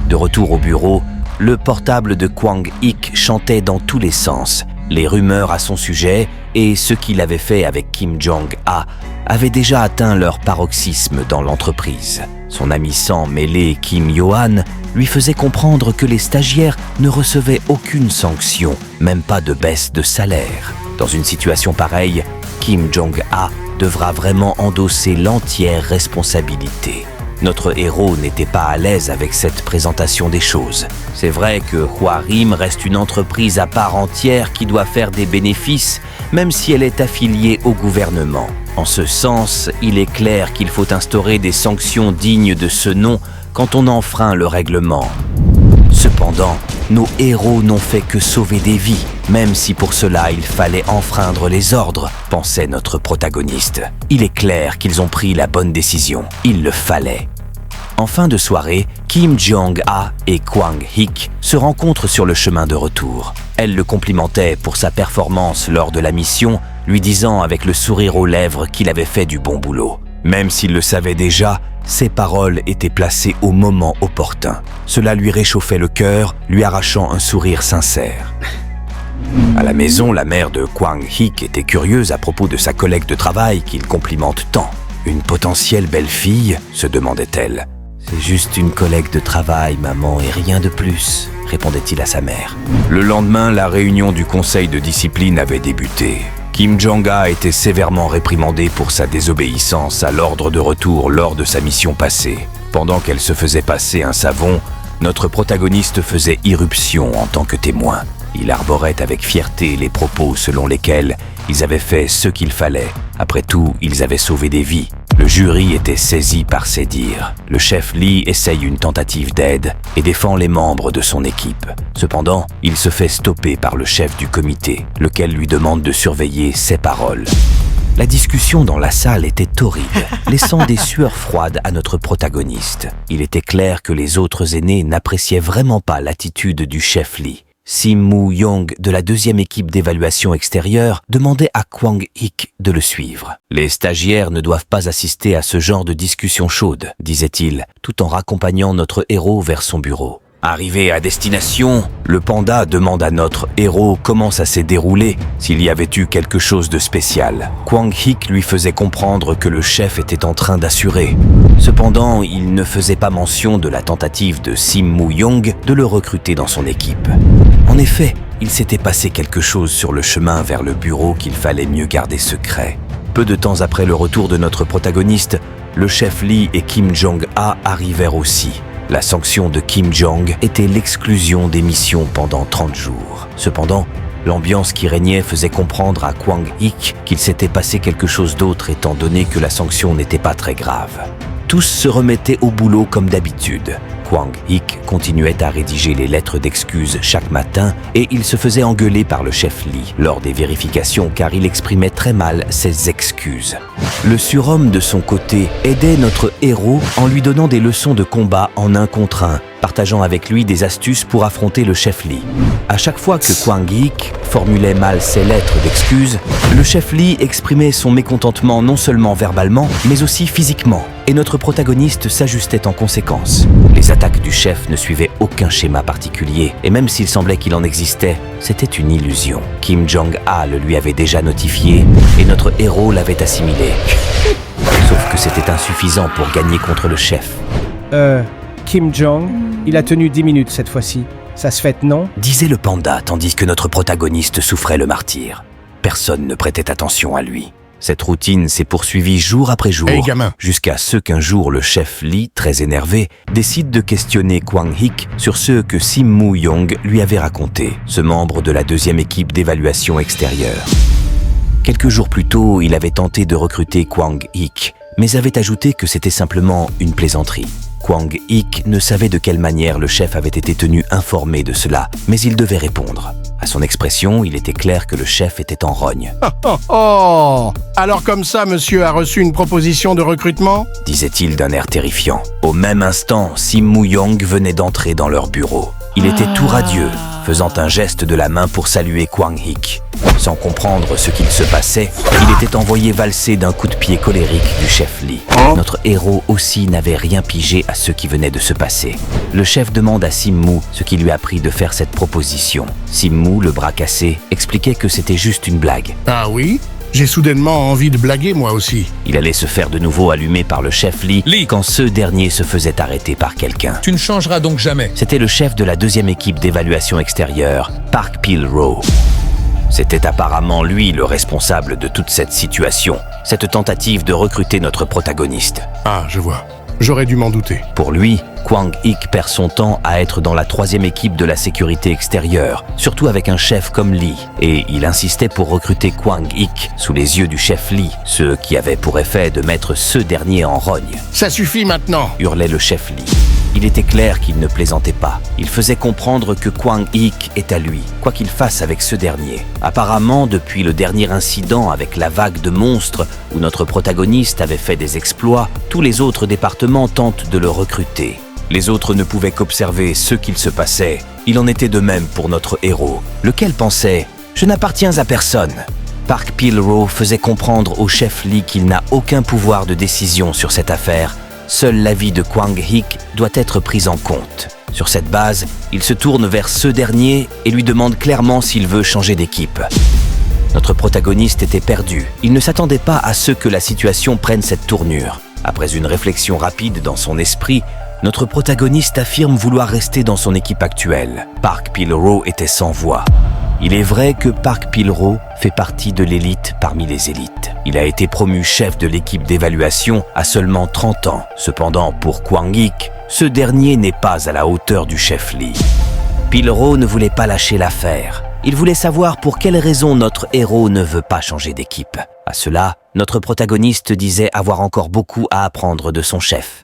De retour au bureau, le portable de Kwang-Hik chantait dans tous les sens. Les rumeurs à son sujet et ce qu'il avait fait avec Kim Jong-a avaient déjà atteint leur paroxysme dans l'entreprise. Son ami sang mêlé Kim Yo-han lui faisait comprendre que les stagiaires ne recevaient aucune sanction, même pas de baisse de salaire. Dans une situation pareille, Kim Jong-a devra vraiment endosser l'entière responsabilité. Notre héros n'était pas à l'aise avec cette présentation des choses. C'est vrai que Hwarim reste une entreprise à part entière qui doit faire des bénéfices, même si elle est affiliée au gouvernement. En ce sens, il est clair qu'il faut instaurer des sanctions dignes de ce nom quand on enfreint le règlement. Cependant, nos héros n'ont fait que sauver des vies, même si pour cela il fallait enfreindre les ordres, pensait notre protagoniste. Il est clair qu'ils ont pris la bonne décision, il le fallait. En fin de soirée, Kim Jong-a et Kwang-Hik se rencontrent sur le chemin de retour. Elle le complimentait pour sa performance lors de la mission, lui disant avec le sourire aux lèvres qu'il avait fait du bon boulot. Même s'il le savait déjà, ses paroles étaient placées au moment opportun. Cela lui réchauffait le cœur, lui arrachant un sourire sincère. À la maison, la mère de Kwang-Hik était curieuse à propos de sa collègue de travail qu'il complimente tant. « Une potentielle belle-fille ?» se demandait-elle. « C'est juste une collègue de travail, maman, et rien de plus », répondait-il à sa mère. Le lendemain, la réunion du conseil de discipline avait débuté. Kim Jong-a était sévèrement réprimandé pour sa désobéissance à l'ordre de retour lors de sa mission passée. Pendant qu'elle se faisait passer un savon, notre protagoniste faisait irruption en tant que témoin. Il arborait avec fierté les propos selon lesquels ils avaient fait ce qu'il fallait. Après tout, ils avaient sauvé des vies. Le jury était saisi par ces dires. Le chef Lee essaye une tentative d'aide et défend les membres de son équipe. Cependant, il se fait stopper par le chef du comité, lequel lui demande de surveiller ses paroles. La discussion dans la salle était torride, laissant des sueurs froides à notre protagoniste. Il était clair que les autres aînés n'appréciaient vraiment pas l'attitude du chef Lee. Sim Moo-young de la deuxième équipe d'évaluation extérieure demandait à Kwang-ik de le suivre. « Les stagiaires ne doivent pas assister à ce genre de discussion chaude », disait-il, tout en raccompagnant notre héros vers son bureau. Arrivé à destination, le panda demande à notre héros comment ça s'est déroulé, s'il y avait eu quelque chose de spécial. Kwang-ik lui faisait comprendre que le chef était en train d'assurer. Cependant, il ne faisait pas mention de la tentative de Sim Moo-young de le recruter dans son équipe. En effet, il s'était passé quelque chose sur le chemin vers le bureau qu'il fallait mieux garder secret. Peu de temps après le retour de notre protagoniste, le chef Lee et Kim Jong-ha arrivèrent aussi. La sanction de Kim Jong était l'exclusion des missions pendant 30 jours. Cependant, l'ambiance qui régnait faisait comprendre à Kwang-ik qu'il s'était passé quelque chose d'autre étant donné que la sanction n'était pas très grave. Tous se remettaient au boulot comme d'habitude. Kwang-ik continuait à rédiger les lettres d'excuses chaque matin et il se faisait engueuler par le chef Lee lors des vérifications car il exprimait très mal ses excuses. Le surhomme de son côté aidait notre héros en lui donnant des leçons de combat en 1 contre 1, partageant avec lui des astuces pour affronter le chef Lee. À chaque fois que Kwang-ik formulait mal ses lettres d'excuses, le chef Lee exprimait son mécontentement non seulement verbalement, mais aussi physiquement, et notre protagoniste s'ajustait en conséquence. Les attaques du chef ne suivaient aucun schéma particulier, et même s'il semblait qu'il en existait, c'était une illusion. Kim Jong-ha le lui avait déjà notifié, et notre héros l'avait assimilé. Sauf que c'était insuffisant pour gagner contre le chef. Kim Jong, il a tenu 10 minutes cette fois-ci. Ça se fait, non ? Disait le panda, tandis que notre protagoniste souffrait le martyre. Personne ne prêtait attention à lui. Cette routine s'est poursuivie jour après jour, jusqu'à ce qu'un jour le chef Lee, très énervé, décide de questionner Kwang-ik sur ce que Sim Moo-young lui avait raconté, ce membre de la deuxième équipe d'évaluation extérieure. Quelques jours plus tôt, il avait tenté de recruter Kwang-ik, mais avait ajouté que c'était simplement une plaisanterie. Kwang-ik ne savait de quelle manière le chef avait été tenu informé de cela, mais il devait répondre. À son expression, il était clair que le chef était en rogne. Oh, alors comme ça, monsieur a reçu une proposition de recrutement ? Disait-il d'un air terrifiant. Au même instant, Sim Moo-young venait d'entrer dans leur bureau. Il était tout radieux, faisant un geste de la main pour saluer Kwang-ik. Sans comprendre ce qu'il se passait, il était envoyé valser d'un coup de pied colérique du chef Lee. Notre héros aussi n'avait rien pigé à ce qui venait de se passer. Le chef demande à Sim Moo ce qui lui a pris de faire cette proposition. Sim Moo, le bras cassé, expliquait que c'était juste une blague. Ah oui ? J'ai soudainement envie de blaguer moi aussi. Il allait se faire de nouveau allumer par le chef Lee quand ce dernier se faisait arrêter par quelqu'un. Tu ne changeras donc jamais. C'était le chef de la deuxième équipe d'évaluation extérieure, Park Pil-ro. C'était apparemment lui le responsable de toute cette situation, cette tentative de recruter notre protagoniste. Ah, je vois. J'aurais dû m'en douter. Pour lui, Kwang-ik perd son temps à être dans la troisième équipe de la sécurité extérieure, surtout avec un chef comme Lee. Et il insistait pour recruter Kwang-ik sous les yeux du chef Lee, ce qui avait pour effet de mettre ce dernier en rogne. « Ça suffit maintenant !» hurlait le chef Lee. Il était clair qu'il ne plaisantait pas. Il faisait comprendre que Kwang-ik est à lui, quoi qu'il fasse avec ce dernier. Apparemment, depuis le dernier incident avec la vague de monstres où notre protagoniste avait fait des exploits, tous les autres départements tentent de le recruter. Les autres ne pouvaient qu'observer ce qu'il se passait. Il en était de même pour notre héros, lequel pensait « Je n'appartiens à personne ». Park Pil-ro faisait comprendre au chef Lee qu'il n'a aucun pouvoir de décision sur cette affaire. Seul l'avis de Kwang-ik doit être pris en compte. Sur cette base, il se tourne vers ce dernier et lui demande clairement s'il veut changer d'équipe. Notre protagoniste était perdu. Il ne s'attendait pas à ce que la situation prenne cette tournure. Après une réflexion rapide dans son esprit, notre protagoniste affirme vouloir rester dans son équipe actuelle. Park Pil-ro était sans voix. Il est vrai que Park Pil-ro fait partie de l'élite parmi les élites. Il a été promu chef de l'équipe d'évaluation à seulement 30 ans. Cependant, pour Kwang-ik, ce dernier n'est pas à la hauteur du chef Lee. Pil-ro ne voulait pas lâcher l'affaire. Il voulait savoir pour quelle raison notre héros ne veut pas changer d'équipe. À cela, notre protagoniste disait avoir encore beaucoup à apprendre de son chef.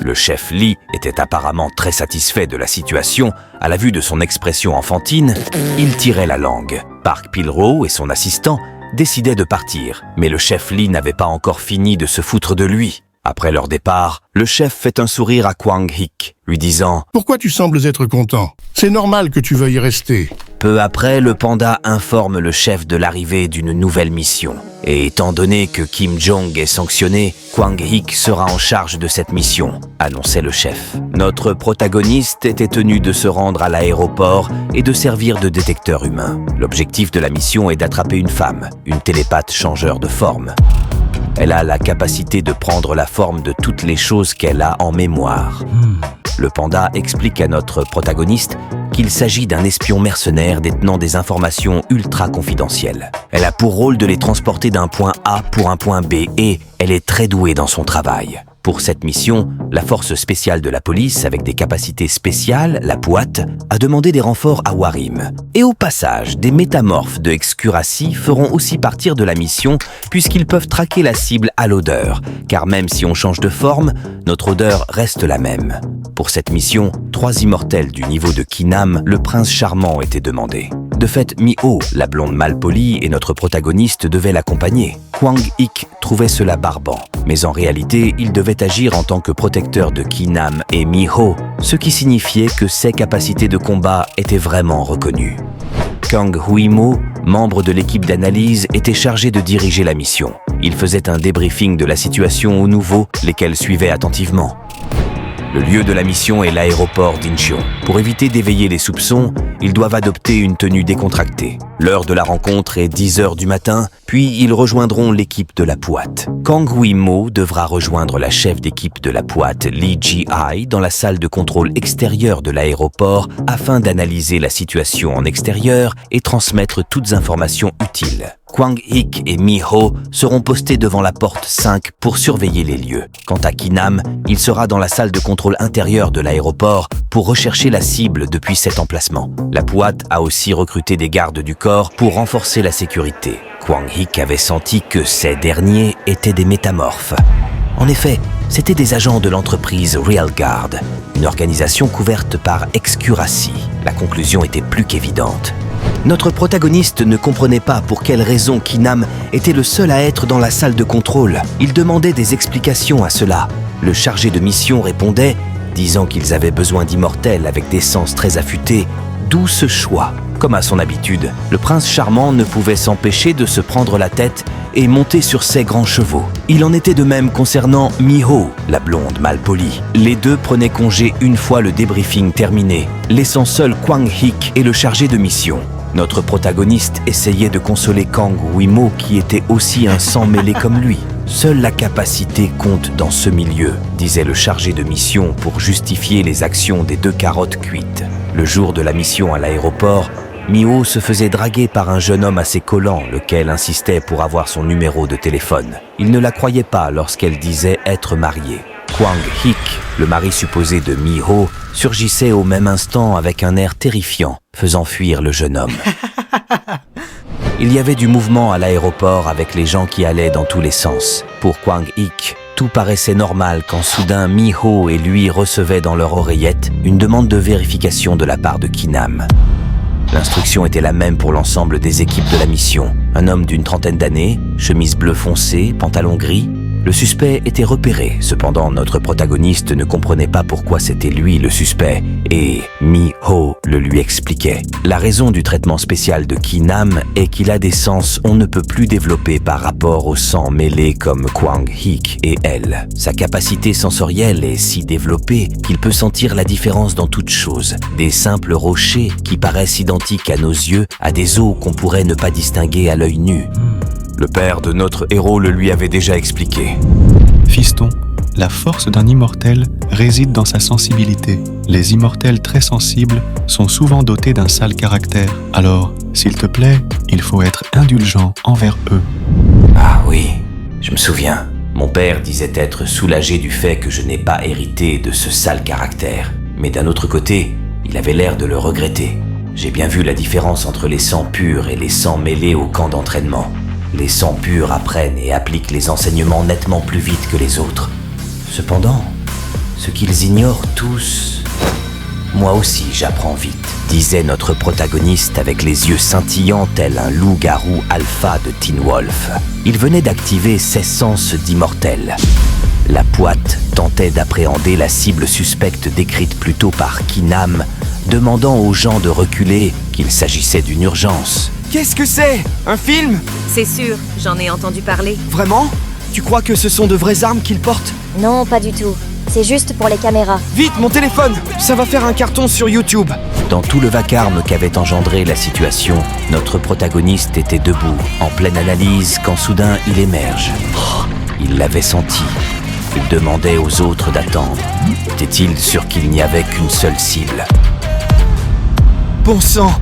Le chef Lee était apparemment très satisfait de la situation. À la vue de son expression enfantine, il tirait la langue. Park Pil-ro et son assistant décidaient de partir, mais le chef Lee n'avait pas encore fini de se foutre de lui. Après leur départ, le chef fait un sourire à Kwang-ik, lui disant « Pourquoi tu sembles être content? C'est normal que tu veuilles rester. » Peu après, le panda informe le chef de l'arrivée d'une nouvelle mission. Et étant donné que Kim Jong est sanctionné, Kwang-ik sera en charge de cette mission, annonçait le chef. Notre protagoniste était tenu de se rendre à l'aéroport et de servir de détecteur humain. L'objectif de la mission est d'attraper une femme, une télépathe changeur de forme. Elle a la capacité de prendre la forme de toutes les choses qu'elle a en mémoire. Le panda explique à notre protagoniste qu'il s'agit d'un espion mercenaire détenant des informations ultra confidentielles. Elle a pour rôle de les transporter d'un point A pour un point B et elle est très douée dans son travail. Pour cette mission, la force spéciale de la police, avec des capacités spéciales, la POAT, a demandé des renforts à Warim. Et au passage, des métamorphes de Excuracy feront aussi partir de la mission puisqu'ils peuvent traquer la cible à l'odeur, car même si on change de forme, notre odeur reste la même. Pour cette mission, 3 immortels du niveau de Ki-nam, le prince charmant, étaient demandés. De fait, Mi-ho, la blonde malpolie et notre protagoniste devaient l'accompagner. Kwang-ik trouvait cela barbant, mais en réalité, il devait agir en tant que protecteur de Ki-nam et Mi-ho, ce qui signifiait que ses capacités de combat étaient vraiment reconnues. Kang Hui-mo, membre de l'équipe d'analyse, était chargé de diriger la mission. Il faisait un débriefing de la situation aux nouveaux, lesquels suivaient attentivement. Le lieu de la mission est l'aéroport d'Incheon. Pour éviter d'éveiller les soupçons, ils doivent adopter une tenue décontractée. L'heure de la rencontre est 10h du matin, puis ils rejoindront l'équipe de la POAT. Kang Hui-mo devra rejoindre la chef d'équipe de la POAT, Lee Ji-ai, dans la salle de contrôle extérieure de l'aéroport afin d'analyser la situation en extérieur et transmettre toutes informations utiles. Kwang-ik et Mi-ho seront postés devant la porte 5 pour surveiller les lieux. Quant à Ki-nam, il sera dans la salle de contrôle intérieure de l'aéroport pour rechercher la cible depuis cet emplacement. La POAT a aussi recruté des gardes du corps pour renforcer la sécurité. Kwang-ik avait senti que ces derniers étaient des métamorphes. En effet, c'étaient des agents de l'entreprise Real Guard, une organisation couverte par Excuracy. La conclusion était plus qu'évidente. Notre protagoniste ne comprenait pas pour quelle raison Ki-nam était le seul à être dans la salle de contrôle. Il demandait des explications à cela. Le chargé de mission répondait, disant qu'ils avaient besoin d'immortels avec des sens très affûtés. D'où ce choix. Comme à son habitude, le prince charmant ne pouvait s'empêcher de se prendre la tête et monter sur ses grands chevaux. Il en était de même concernant Mi-ho, la blonde malpolie. Les deux prenaient congé une fois le débriefing terminé, laissant seul Kwang-ik et le chargé de mission. Notre protagoniste essayait de consoler Kang Hui-mo qui était aussi un sang mêlé comme lui. Seule la capacité compte dans ce milieu, disait le chargé de mission pour justifier les actions des 2 carottes cuites. Le jour de la mission à l'aéroport, Mi-ho se faisait draguer par un jeune homme assez collant, lequel insistait pour avoir son numéro de téléphone. Il ne la croyait pas lorsqu'elle disait être mariée. Kwang-ik, le mari supposé de Mi-ho, surgissait au même instant avec un air terrifiant, faisant fuir le jeune homme. Il y avait du mouvement à l'aéroport avec les gens qui allaient dans tous les sens. Pour Kwang-ik, tout paraissait normal quand soudain Mi-ho et lui recevaient dans leur oreillette une demande de vérification de la part de Ki-nam. L'instruction était la même pour l'ensemble des équipes de la mission. Un homme d'une 30aine d'années, chemise bleu foncé, pantalon gris. Le suspect était repéré. Cependant, notre protagoniste ne comprenait pas pourquoi c'était lui le suspect. Et Mi-ho le lui expliquait. La raison du traitement spécial de Ki-nam est qu'il a des sens on ne peut plus développer par rapport au sang mêlé comme Kwang-ik et elle. Sa capacité sensorielle est si développée qu'il peut sentir la différence dans toute chose. Des simples rochers qui paraissent identiques à nos yeux à des os qu'on pourrait ne pas distinguer à l'œil nu. Le père de notre héros le lui avait déjà expliqué. Fiston, La force d'un immortel réside dans sa sensibilité. Les immortels très sensibles sont souvent dotés d'un sale caractère. Alors, s'il te plaît, il faut être indulgent envers eux. Ah oui, je me souviens. Mon père disait être soulagé du fait que je n'ai pas hérité de ce sale caractère. Mais d'un autre côté, il avait l'air de le regretter. J'ai bien vu la différence entre les sangs purs et les sangs mêlés au camp d'entraînement. Les sangs purs apprennent et appliquent les enseignements nettement plus vite que les autres. Cependant, ce qu'ils ignorent tous... Moi aussi j'apprends vite, disait notre protagoniste avec les yeux scintillants tel un loup-garou alpha de Teen Wolf. Il venait d'activer ses sens d'immortel. La Poite tentait d'appréhender la cible suspecte décrite plus tôt par Kinam, demandant aux gens de reculer qu'il s'agissait d'une urgence. Qu'est-ce que c'est? Un film? C'est sûr, j'en ai entendu parler. Vraiment? Tu crois que ce sont de vraies armes qu'ils portent? Non, pas du tout. C'est juste pour les caméras. Vite, mon téléphone! Ça va faire un carton sur YouTube. Dans tout le vacarme qu'avait engendré la situation, notre protagoniste était debout, en pleine analyse, quand soudain il émerge. Il l'avait senti. Il demandait aux autres d'attendre. Était-il sûr qu'il n'y avait qu'une seule cible? Bon sang!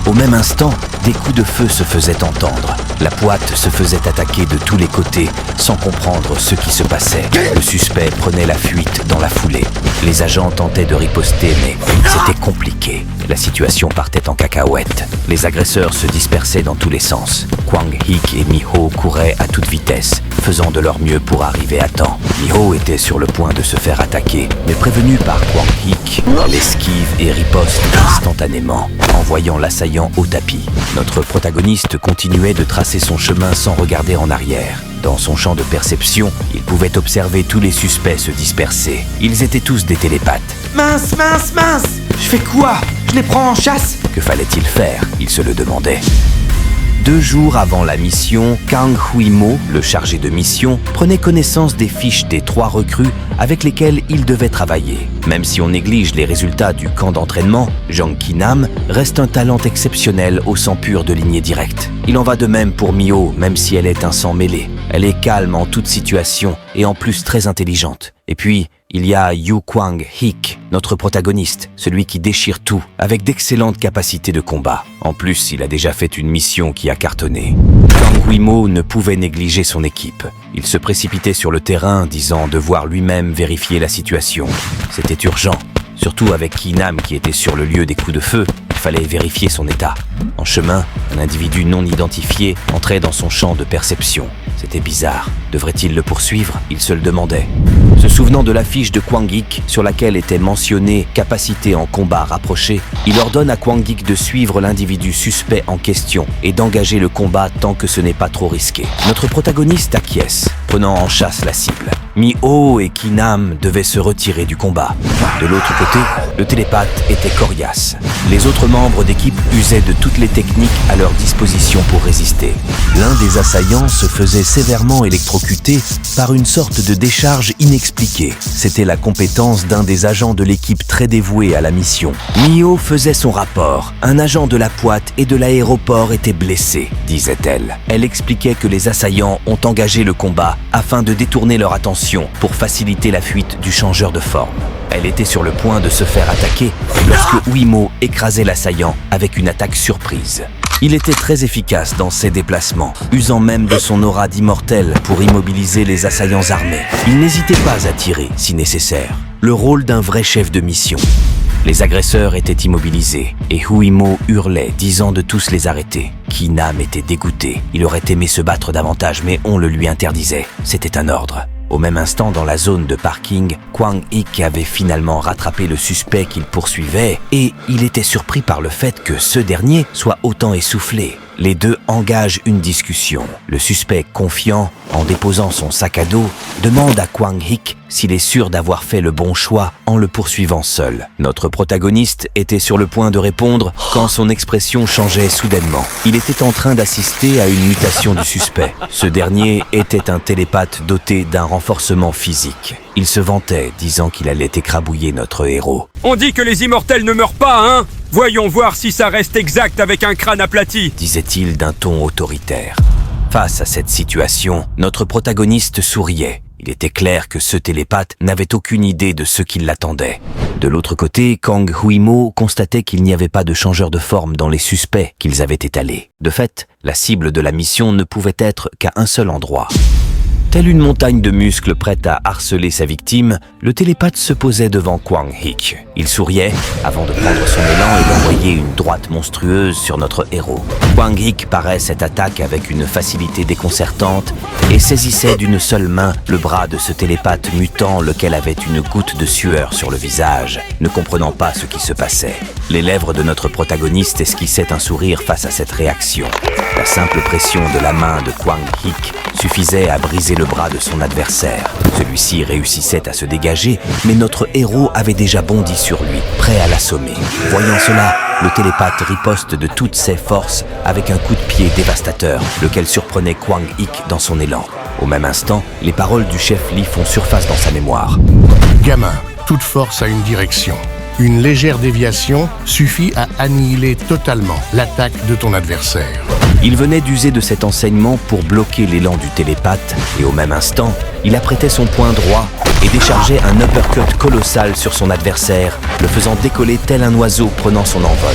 Au même instant, des coups de feu se faisaient entendre. La Poite se faisait attaquer de tous les côtés, sans comprendre ce qui se passait. Le suspect prenait la fuite dans la foulée. Les agents tentaient de riposter, mais c'était compliqué. La situation partait en cacahuète. Les agresseurs se dispersaient dans tous les sens. Kwang Hik et Miho couraient à toute vitesse, faisant de leur mieux pour arriver à temps. Miho était sur le point de se faire attaquer, mais prévenu par Kwang Hik, elle esquive et riposte instantanément, envoyant l'assaillant au tapis. Notre protagoniste continuait de tracer son chemin sans regarder en arrière. Dans son champ de perception, il pouvait observer tous les suspects se disperser. Ils étaient tous des télépathes. Mince, mince, mince! Je fais quoi? Je les prends en chasse? Que fallait-il faire? Il se le demandait. 2 jours avant la mission, Kang Hui-mo, le chargé de mission, prenait connaissance des fiches des 3 recrues avec lesquelles il devait travailler. Même si on néglige les résultats du camp d'entraînement, Jang Ki-nam reste un talent exceptionnel au sang pur de lignée directe. Il en va de même pour Mio, même si elle est un sang mêlé. Elle est calme en toute situation et en plus très intelligente. Et puis, il y a Yu Kwang Hik, notre protagoniste, celui qui déchire tout, avec d'excellentes capacités de combat. En plus, il a déjà fait une mission qui a cartonné. Kang Hui-mo ne pouvait négliger son équipe. Il se précipitait sur le terrain, disant devoir lui-même vérifier la situation. C'était urgent, surtout avec Ki-nam qui était sur le lieu des coups de feu. Il fallait vérifier son état. En chemin, un individu non identifié entrait dans son champ de perception. C'était bizarre. Devrait-il le poursuivre? Il se le demandait. Se souvenant de l'affiche de Kwang Hik sur laquelle était mentionnée « Capacité en combat rapproché », il ordonne à Kwang Hik de suivre l'individu suspect en question et d'engager le combat tant que ce n'est pas trop risqué. Notre protagoniste acquiesce, prenant en chasse la cible. Mi-ho et Ki-nam devaient se retirer du combat. De l'autre côté, le télépathe était coriace. Les autres membres d'équipe usaient de toutes les techniques à leur disposition pour résister. L'un des assaillants se faisait sévèrement électrocuter par une sorte de décharge inexpliquée. C'était la compétence d'un des agents de l'équipe très dévoué à la mission. Mio faisait son rapport. Un agent de la Poite et de l'aéroport était blessé, disait-elle. Elle expliquait que les assaillants ont engagé le combat afin de détourner leur attention pour faciliter la fuite du changeur de forme. Elle était sur le point de se faire attaquer lorsque Hui-mo écrasait l'assaillant avec une attaque surprise. Il était très efficace dans ses déplacements, usant même de son aura d'immortel pour immobiliser les assaillants armés. Il n'hésitait pas à tirer, si nécessaire. Le rôle d'un vrai chef de mission. Les agresseurs étaient immobilisés et Hui-mo hurlait, disant de tous les arrêter. Ki-nam était dégoûté. Il aurait aimé se battre davantage, mais on le lui interdisait. C'était un ordre. Au même instant, dans la zone de parking, Kwang Hik avait finalement rattrapé le suspect qu'il poursuivait et il était surpris par le fait que ce dernier soit autant essoufflé. Les deux engagent une discussion. Le suspect, confiant, en déposant son sac à dos, demande à Kwang Hik s'il est sûr d'avoir fait le bon choix en le poursuivant seul. Notre protagoniste était sur le point de répondre quand son expression changeait soudainement. Il était en train d'assister à une mutation du suspect. Ce dernier était un télépathe doté d'un renforcement physique. Il se vantait, disant qu'il allait écrabouiller notre héros. On dit que les immortels ne meurent pas, hein? Voyons voir si ça reste exact avec un crâne aplati, disait-il d'un ton autoritaire. Face à cette situation, notre protagoniste souriait. Il était clair que ce télépathe n'avait aucune idée de ce qui l'attendait. De l'autre côté, Kang Hui-mo constatait qu'il n'y avait pas de changeur de forme dans les suspects qu'ils avaient étalés. De fait, la cible de la mission ne pouvait être qu'à un seul endroit. Telle une montagne de muscles prête à harceler sa victime, le télépathe se posait devant Kwang-hik. Il souriait avant de prendre son élan et d'envoyer une droite monstrueuse sur notre héros. Kwang-hik parait cette attaque avec une facilité déconcertante et saisissait d'une seule main le bras de ce télépathe mutant, lequel avait une goutte de sueur sur le visage, ne comprenant pas ce qui se passait. Les lèvres de notre protagoniste esquissaient un sourire face à cette réaction. La simple pression de la main de Kwang-hik suffisait à briser le bras de son adversaire. Celui-ci réussissait à se dégager, mais notre héros avait déjà bondi sur lui, prêt à l'assommer. Voyant cela, le télépathe riposte de toutes ses forces avec un coup de pied dévastateur, lequel surprenait Kwang-hik dans son élan. Au même instant, les paroles du chef Lee font surface dans sa mémoire. Gamin, toute force a une direction. Une légère déviation suffit à annihiler totalement l'attaque de ton adversaire. Il venait d'user de cet enseignement pour bloquer l'élan du télépathe et au même instant, il apprêtait son poing droit et déchargeait un uppercut colossal sur son adversaire, le faisant décoller tel un oiseau prenant son envol.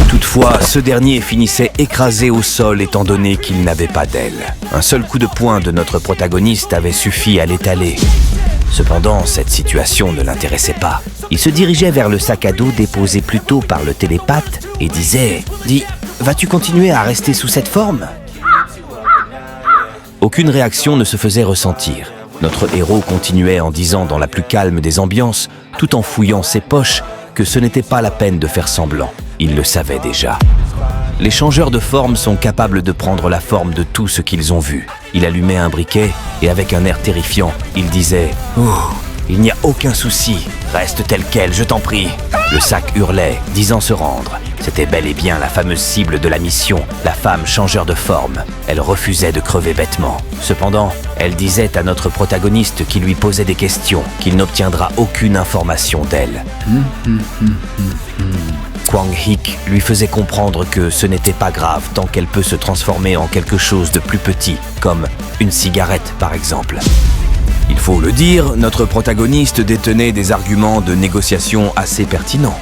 Toutefois, ce dernier finissait écrasé au sol étant donné qu'il n'avait pas d'aile. Un seul coup de poing de notre protagoniste avait suffi à l'étaler. Cependant, cette situation ne l'intéressait pas. Il se dirigeait vers le sac à dos déposé plus tôt par le télépathe et disait « Dis, vas-tu continuer à rester sous cette forme ?» Aucune réaction ne se faisait ressentir. Notre héros continuait en disant dans la plus calme des ambiances, tout en fouillant ses poches, que ce n'était pas la peine de faire semblant. Il le savait déjà. Les changeurs de forme sont capables de prendre la forme de tout ce qu'ils ont vu. Il allumait un briquet et avec un air terrifiant, il disait « Oh, il n'y a aucun souci, reste tel quel, je t'en prie !» Le sac hurlait, disant se rendre. C'était bel et bien la fameuse cible de la mission, la femme changeur de forme. Elle refusait de crever bêtement. Cependant, elle disait à notre protagoniste qui lui posait des questions qu'il n'obtiendra aucune information d'elle. Kwang-hik lui faisait comprendre que ce n'était pas grave tant qu'elle peut se transformer en quelque chose de plus petit, comme une cigarette par exemple. Il faut le dire, notre protagoniste détenait des arguments de négociation assez pertinents.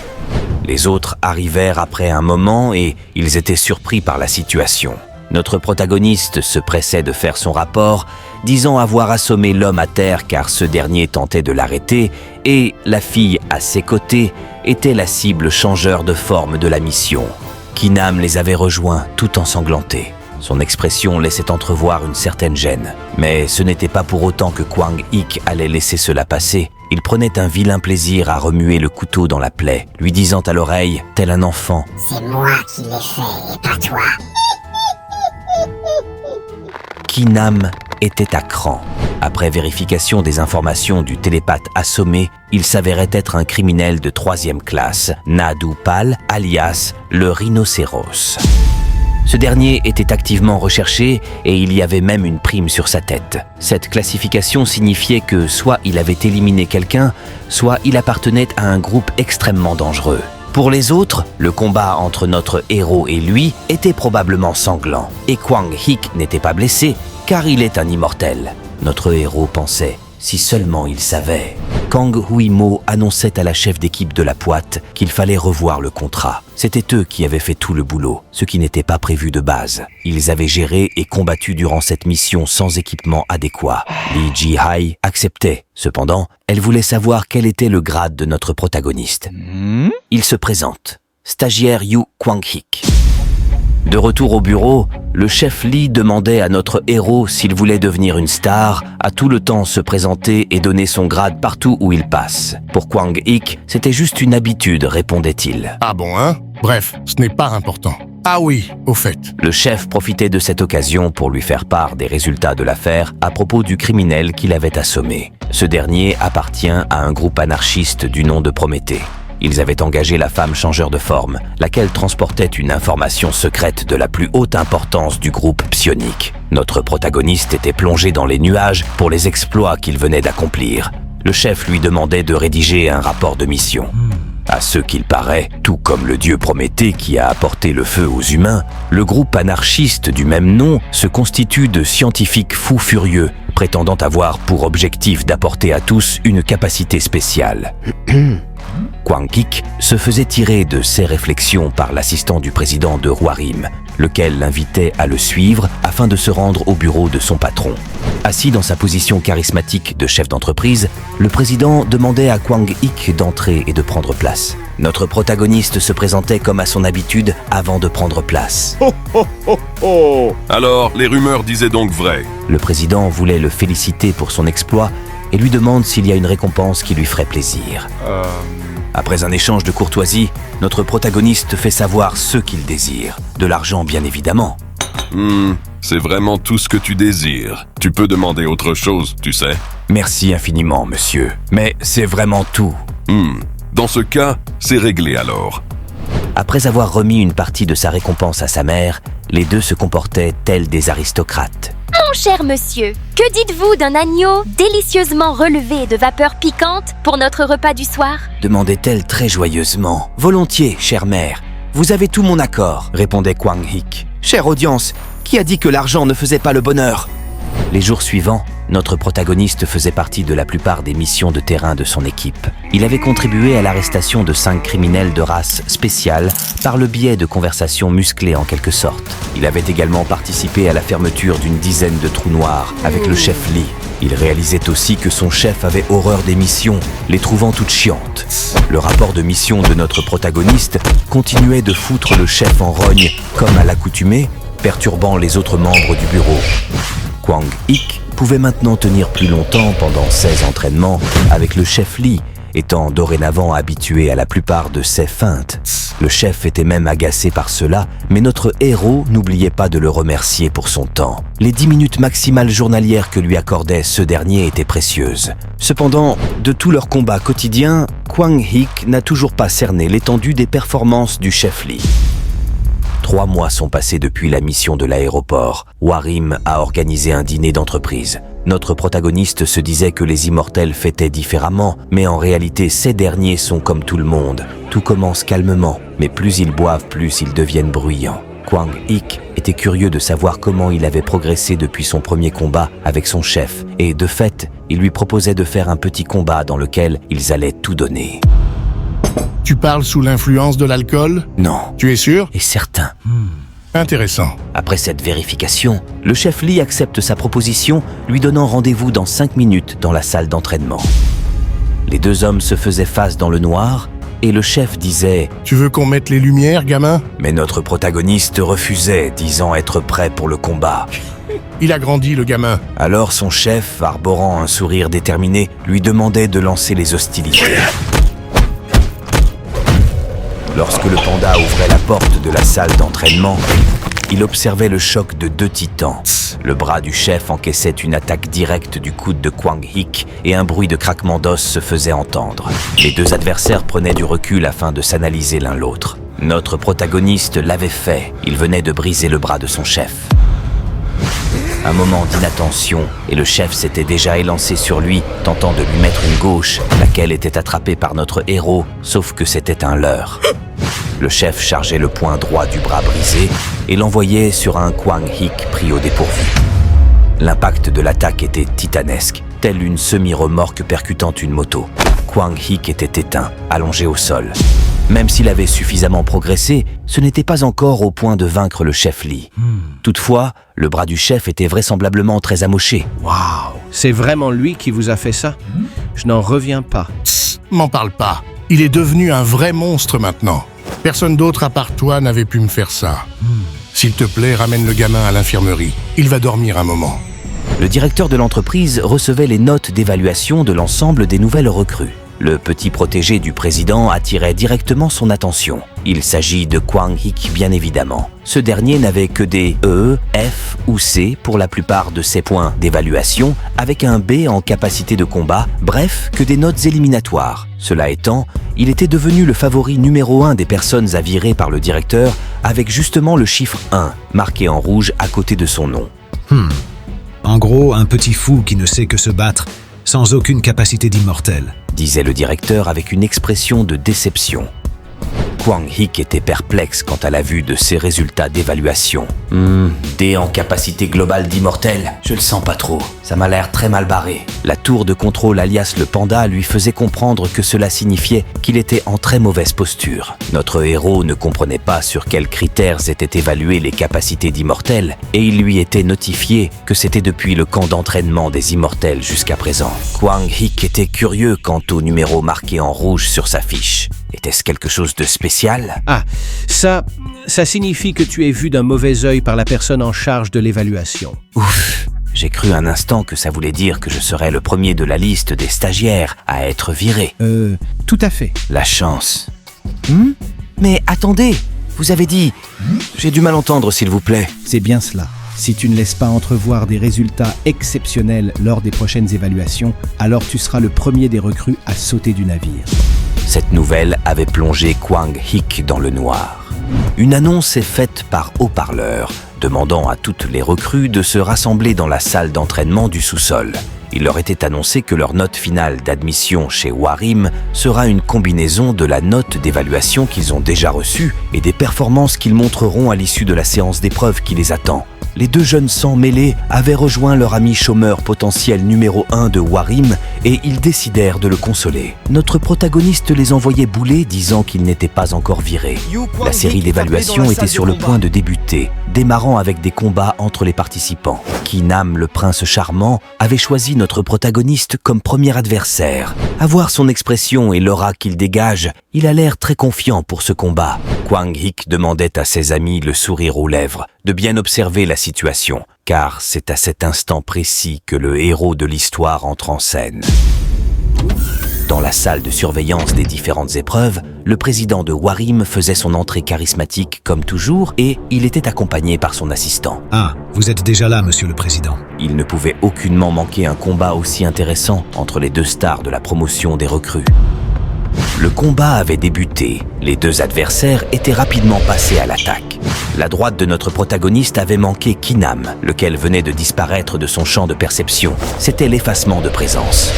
Les autres arrivèrent après un moment et ils étaient surpris par la situation. Notre protagoniste se pressait de faire son rapport, disant avoir assommé l'homme à terre car ce dernier tentait de l'arrêter et la fille à ses côtés était la cible changeur de forme de la mission. Ki-nam les avait rejoints tout ensanglanté. Son expression laissait entrevoir une certaine gêne. Mais ce n'était pas pour autant que Kwang-hik allait laisser cela passer. Il prenait un vilain plaisir à remuer le couteau dans la plaie, lui disant à l'oreille, tel un enfant, « C'est moi qui l'ai fait et pas toi. » Ki-nam était à cran. Après vérification des informations du télépathe assommé, il s'avérait être un criminel de 3e classe, Nadu Pal, alias le rhinocéros. Ce dernier était activement recherché et il y avait même une prime sur sa tête. Cette classification signifiait que soit il avait éliminé quelqu'un, soit il appartenait à un groupe extrêmement dangereux. Pour les autres, le combat entre notre héros et lui était probablement sanglant. Et Kwang-hik n'était pas blessé, car il est un immortel. Notre héros pensait, si seulement il savait. Kang Hui-mo annonçait à la chef d'équipe de la Poite qu'il fallait revoir le contrat. C'était eux qui avaient fait tout le boulot, ce qui n'était pas prévu de base. Ils avaient géré et combattu durant cette mission sans équipement adéquat. Lee Ji-hai acceptait. Cependant, elle voulait savoir quel était le grade de notre protagoniste. Il se présente. Stagiaire Yu Kwang-hik. De retour au bureau, le chef Lee demandait à notre héros s'il voulait devenir une star, à tout le temps se présenter et donner son grade partout où il passe. Pour Kwang-hik, c'était juste une habitude, répondait-il. Ah bon, hein? Bref, ce n'est pas important. Ah oui, au fait. Le chef profitait de cette occasion pour lui faire part des résultats de l'affaire à propos du criminel qu'il avait assommé. Ce dernier appartient à un groupe anarchiste du nom de Prométhée. Ils avaient engagé la femme changeur de forme, laquelle transportait une information secrète de la plus haute importance du groupe psionique. Notre protagoniste était plongé dans les nuages pour les exploits qu'il venait d'accomplir. Le chef lui demandait de rédiger un rapport de mission. À ce qu'il paraît, tout comme le dieu Prométhée qui a apporté le feu aux humains, le groupe anarchiste du même nom se constitue de scientifiques fous furieux, prétendant avoir pour objectif d'apporter à tous une capacité spéciale. Kwang Hik se faisait tirer de ses réflexions par l'assistant du président de Hwarim, lequel l'invitait à le suivre afin de se rendre au bureau de son patron. Assis dans sa position charismatique de chef d'entreprise, le président demandait à Kwang Hik d'entrer et de prendre place. Notre protagoniste se présentait comme à son habitude avant de prendre place. Alors, les rumeurs disaient donc vrai. Le président voulait le féliciter pour son exploit et lui demande s'il y a une récompense qui lui ferait plaisir. Après un échange de courtoisie, notre protagoniste fait savoir ce qu'il désire. De l'argent, bien évidemment. C'est vraiment tout ce que tu désires. Tu peux demander autre chose, tu sais. Merci infiniment, monsieur. Mais c'est vraiment tout. Dans ce cas, c'est réglé alors. Après avoir remis une partie de sa récompense à sa mère, les deux se comportaient tels des aristocrates. Mon cher monsieur, que dites-vous d'un agneau délicieusement relevé de vapeur piquante pour notre repas du soir? Demandait-elle très joyeusement. Volontiers, chère mère. Vous avez tout mon accord, répondait Kwang Hik. Chère audience, qui a dit que l'argent ne faisait pas le bonheur? Les jours suivants, notre protagoniste faisait partie de la plupart des missions de terrain de son équipe. Il avait contribué à l'arrestation de 5 criminels de race spéciale par le biais de conversations musclées en quelque sorte. Il avait également participé à la fermeture d'une dizaine de trous noirs avec le chef Lee. Il réalisait aussi que son chef avait horreur des missions, les trouvant toutes chiantes. Le rapport de mission de notre protagoniste continuait de foutre le chef en rogne comme à l'accoutumée, perturbant les autres membres du bureau. Kwang Hik pouvait maintenant tenir plus longtemps pendant 16 entraînements avec le chef Lee, étant dorénavant habitué à la plupart de ses feintes. Le chef était même agacé par cela, mais notre héros n'oubliait pas de le remercier pour son temps. Les 10 minutes maximales journalières que lui accordait ce dernier étaient précieuses. Cependant, de tout leur combat quotidien, Kwang Hik n'a toujours pas cerné l'étendue des performances du chef Lee. 3 mois sont passés depuis la mission de l'aéroport. Hwarim a organisé un dîner d'entreprise. Notre protagoniste se disait que les immortels fêtaient différemment, mais en réalité, ces derniers sont comme tout le monde. Tout commence calmement, mais plus ils boivent, plus ils deviennent bruyants. Kwang Hik était curieux de savoir comment il avait progressé depuis son premier combat avec son chef, et de fait, il lui proposait de faire un petit combat dans lequel ils allaient tout donner. Tu parles sous l'influence de l'alcool? Non. Tu es sûr? Et certain. Intéressant. Après cette vérification, le chef Lee accepte sa proposition, lui donnant rendez-vous dans 5 minutes dans la salle d'entraînement. Les deux hommes se faisaient face dans le noir, et le chef disait « Tu veux qu'on mette les lumières, gamin ?» Mais notre protagoniste refusait, disant être prêt pour le combat. Il a grandi, le gamin. Alors son chef, arborant un sourire déterminé, lui demandait de lancer les hostilités. Lorsque le panda ouvrait la porte de la salle d'entraînement, il observait le choc de 2 titans. Le bras du chef encaissait une attaque directe du coude de Kwang Hik et un bruit de craquement d'os se faisait entendre. Les 2 adversaires prenaient du recul afin de s'analyser l'un l'autre. Notre protagoniste l'avait fait, il venait de briser le bras de son chef. Un moment d'inattention, et le chef s'était déjà élancé sur lui, tentant de lui mettre une gauche, laquelle était attrapée par notre héros, sauf que c'était un leurre. Le chef chargeait le poing droit du bras brisé et l'envoyait sur un Kwang Hik pris au dépourvu. L'impact de l'attaque était titanesque, telle une semi-remorque percutant une moto. Kwang Hik était éteint, allongé au sol. Même s'il avait suffisamment progressé, ce n'était pas encore au point de vaincre le chef Lee. Toutefois, le bras du chef était vraisemblablement très amoché. Waouh! C'est vraiment lui qui vous a fait ça? Je n'en reviens pas. M'en parle pas. Il est devenu un vrai monstre maintenant. Personne d'autre à part toi n'avait pu me faire ça. S'il te plaît, ramène le gamin à l'infirmerie. Il va dormir un moment. Le directeur de l'entreprise recevait les notes d'évaluation de l'ensemble des nouvelles recrues. Le petit protégé du président attirait directement son attention. Il s'agit de Kwang Hik, bien évidemment. Ce dernier n'avait que des E, F ou C pour la plupart de ses points d'évaluation, avec un B en capacité de combat, bref, que des notes éliminatoires. Cela étant, il était devenu le favori numéro 1 des personnes à virer par le directeur, avec justement le chiffre 1, marqué en rouge à côté de son nom. En gros, un petit fou qui ne sait que se battre. sans aucune capacité d'immortel, disait le directeur avec une expression de déception. Kwang Hik était perplexe quant à la vue de ses résultats d'évaluation. D en capacité globale d'immortel, je le sens pas trop. Ça m'a l'air très mal barré. La tour de contrôle alias le panda lui faisait comprendre que cela signifiait qu'il était en très mauvaise posture. Notre héros ne comprenait pas sur quels critères étaient évaluées les capacités d'immortel et il lui était notifié que c'était depuis le camp d'entraînement des immortels jusqu'à présent. Kwang Hik était curieux quant au numéro marqué en rouge sur sa fiche. Était-ce quelque chose de spécial? Ah, ça signifie que tu es vu d'un mauvais œil par la personne en charge de l'évaluation. Ouf, j'ai cru un instant que ça voulait dire que je serais le premier de la liste des stagiaires à être viré. Tout à fait. La chance. Mais attendez, vous avez dit... J'ai du mal entendre, s'il vous plaît. C'est bien cela. Si tu ne laisses pas entrevoir des résultats exceptionnels lors des prochaines évaluations, alors tu seras le premier des recrues à sauter du navire. Cette nouvelle avait plongé Kwang Hik dans le noir. Une annonce est faite par haut-parleur, demandant à toutes les recrues de se rassembler dans la salle d'entraînement du sous-sol. Il leur était annoncé que leur note finale d'admission chez Warim sera une combinaison de la note d'évaluation qu'ils ont déjà reçue et des performances qu'ils montreront à l'issue de la séance d'épreuves qui les attend. Les deux jeunes sangs mêlés avaient rejoint leur ami chômeur potentiel numéro 1 de Warim et ils décidèrent de le consoler. Notre protagoniste les envoyait bouler, disant qu'il n'était pas encore viré. La série d'évaluation était sur le point de débuter, démarrant avec des combats entre les participants. Ki-Nam, le prince charmant, avait choisi notre protagoniste comme premier adversaire. À voir son expression et l'aura qu'il dégage, il a l'air très confiant pour ce combat. Kwang Hik demandait à ses amis, le sourire aux lèvres, de bien observer la situation, car c'est à cet instant précis que le héros de l'histoire entre en scène. Dans la salle de surveillance des différentes épreuves, le président de Warim faisait son entrée charismatique comme toujours et il était accompagné par son assistant. Ah, vous êtes déjà là, monsieur le président. Il ne pouvait aucunement manquer un combat aussi intéressant entre les deux stars de la promotion des recrues. Le combat avait débuté. Les deux adversaires étaient rapidement passés à l'attaque. La droite de notre protagoniste avait manqué Ki-Nam, lequel venait de disparaître de son champ de perception. C'était l'effacement de présence.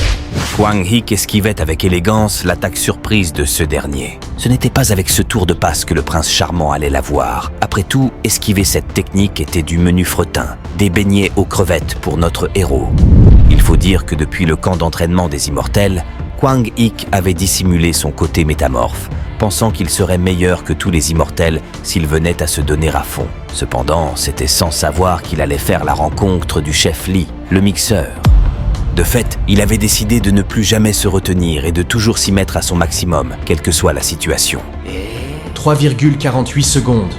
Kwang Hik esquivait avec élégance l'attaque surprise de ce dernier. Ce n'était pas avec ce tour de passe que le prince charmant allait l'avoir. Après tout, esquiver cette technique était du menu fretin, des beignets aux crevettes pour notre héros. Il faut dire que depuis le camp d'entraînement des immortels, Kwang Hik avait dissimulé son côté métamorphe, pensant qu'il serait meilleur que tous les immortels s'il venait à se donner à fond. Cependant, c'était sans savoir qu'il allait faire la rencontre du chef Lee, le mixeur. De fait, il avait décidé de ne plus jamais se retenir et de toujours s'y mettre à son maximum, quelle que soit la situation. 3,48 secondes.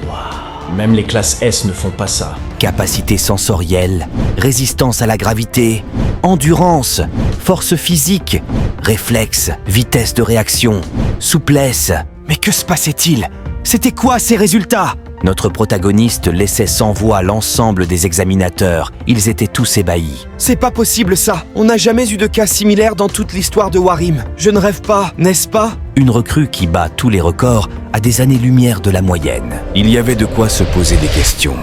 Même les classes S ne font pas ça. Capacité sensorielle, résistance à la gravité, endurance, force physique, réflexe, vitesse de réaction, souplesse. Mais que se passait-il? C'était quoi ces résultats? Notre protagoniste laissait sans voix l'ensemble des examinateurs. Ils étaient tous ébahis. C'est pas possible ça. On n'a jamais eu de cas similaire dans toute l'histoire de Warim. Je ne rêve pas, n'est-ce pas? Une recrue qui bat tous les records à des années-lumière de la moyenne. Il y avait de quoi se poser des questions.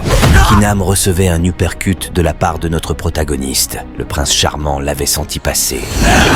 Ki-Nam recevait un uppercut de la part de notre protagoniste. Le prince charmant l'avait senti passer.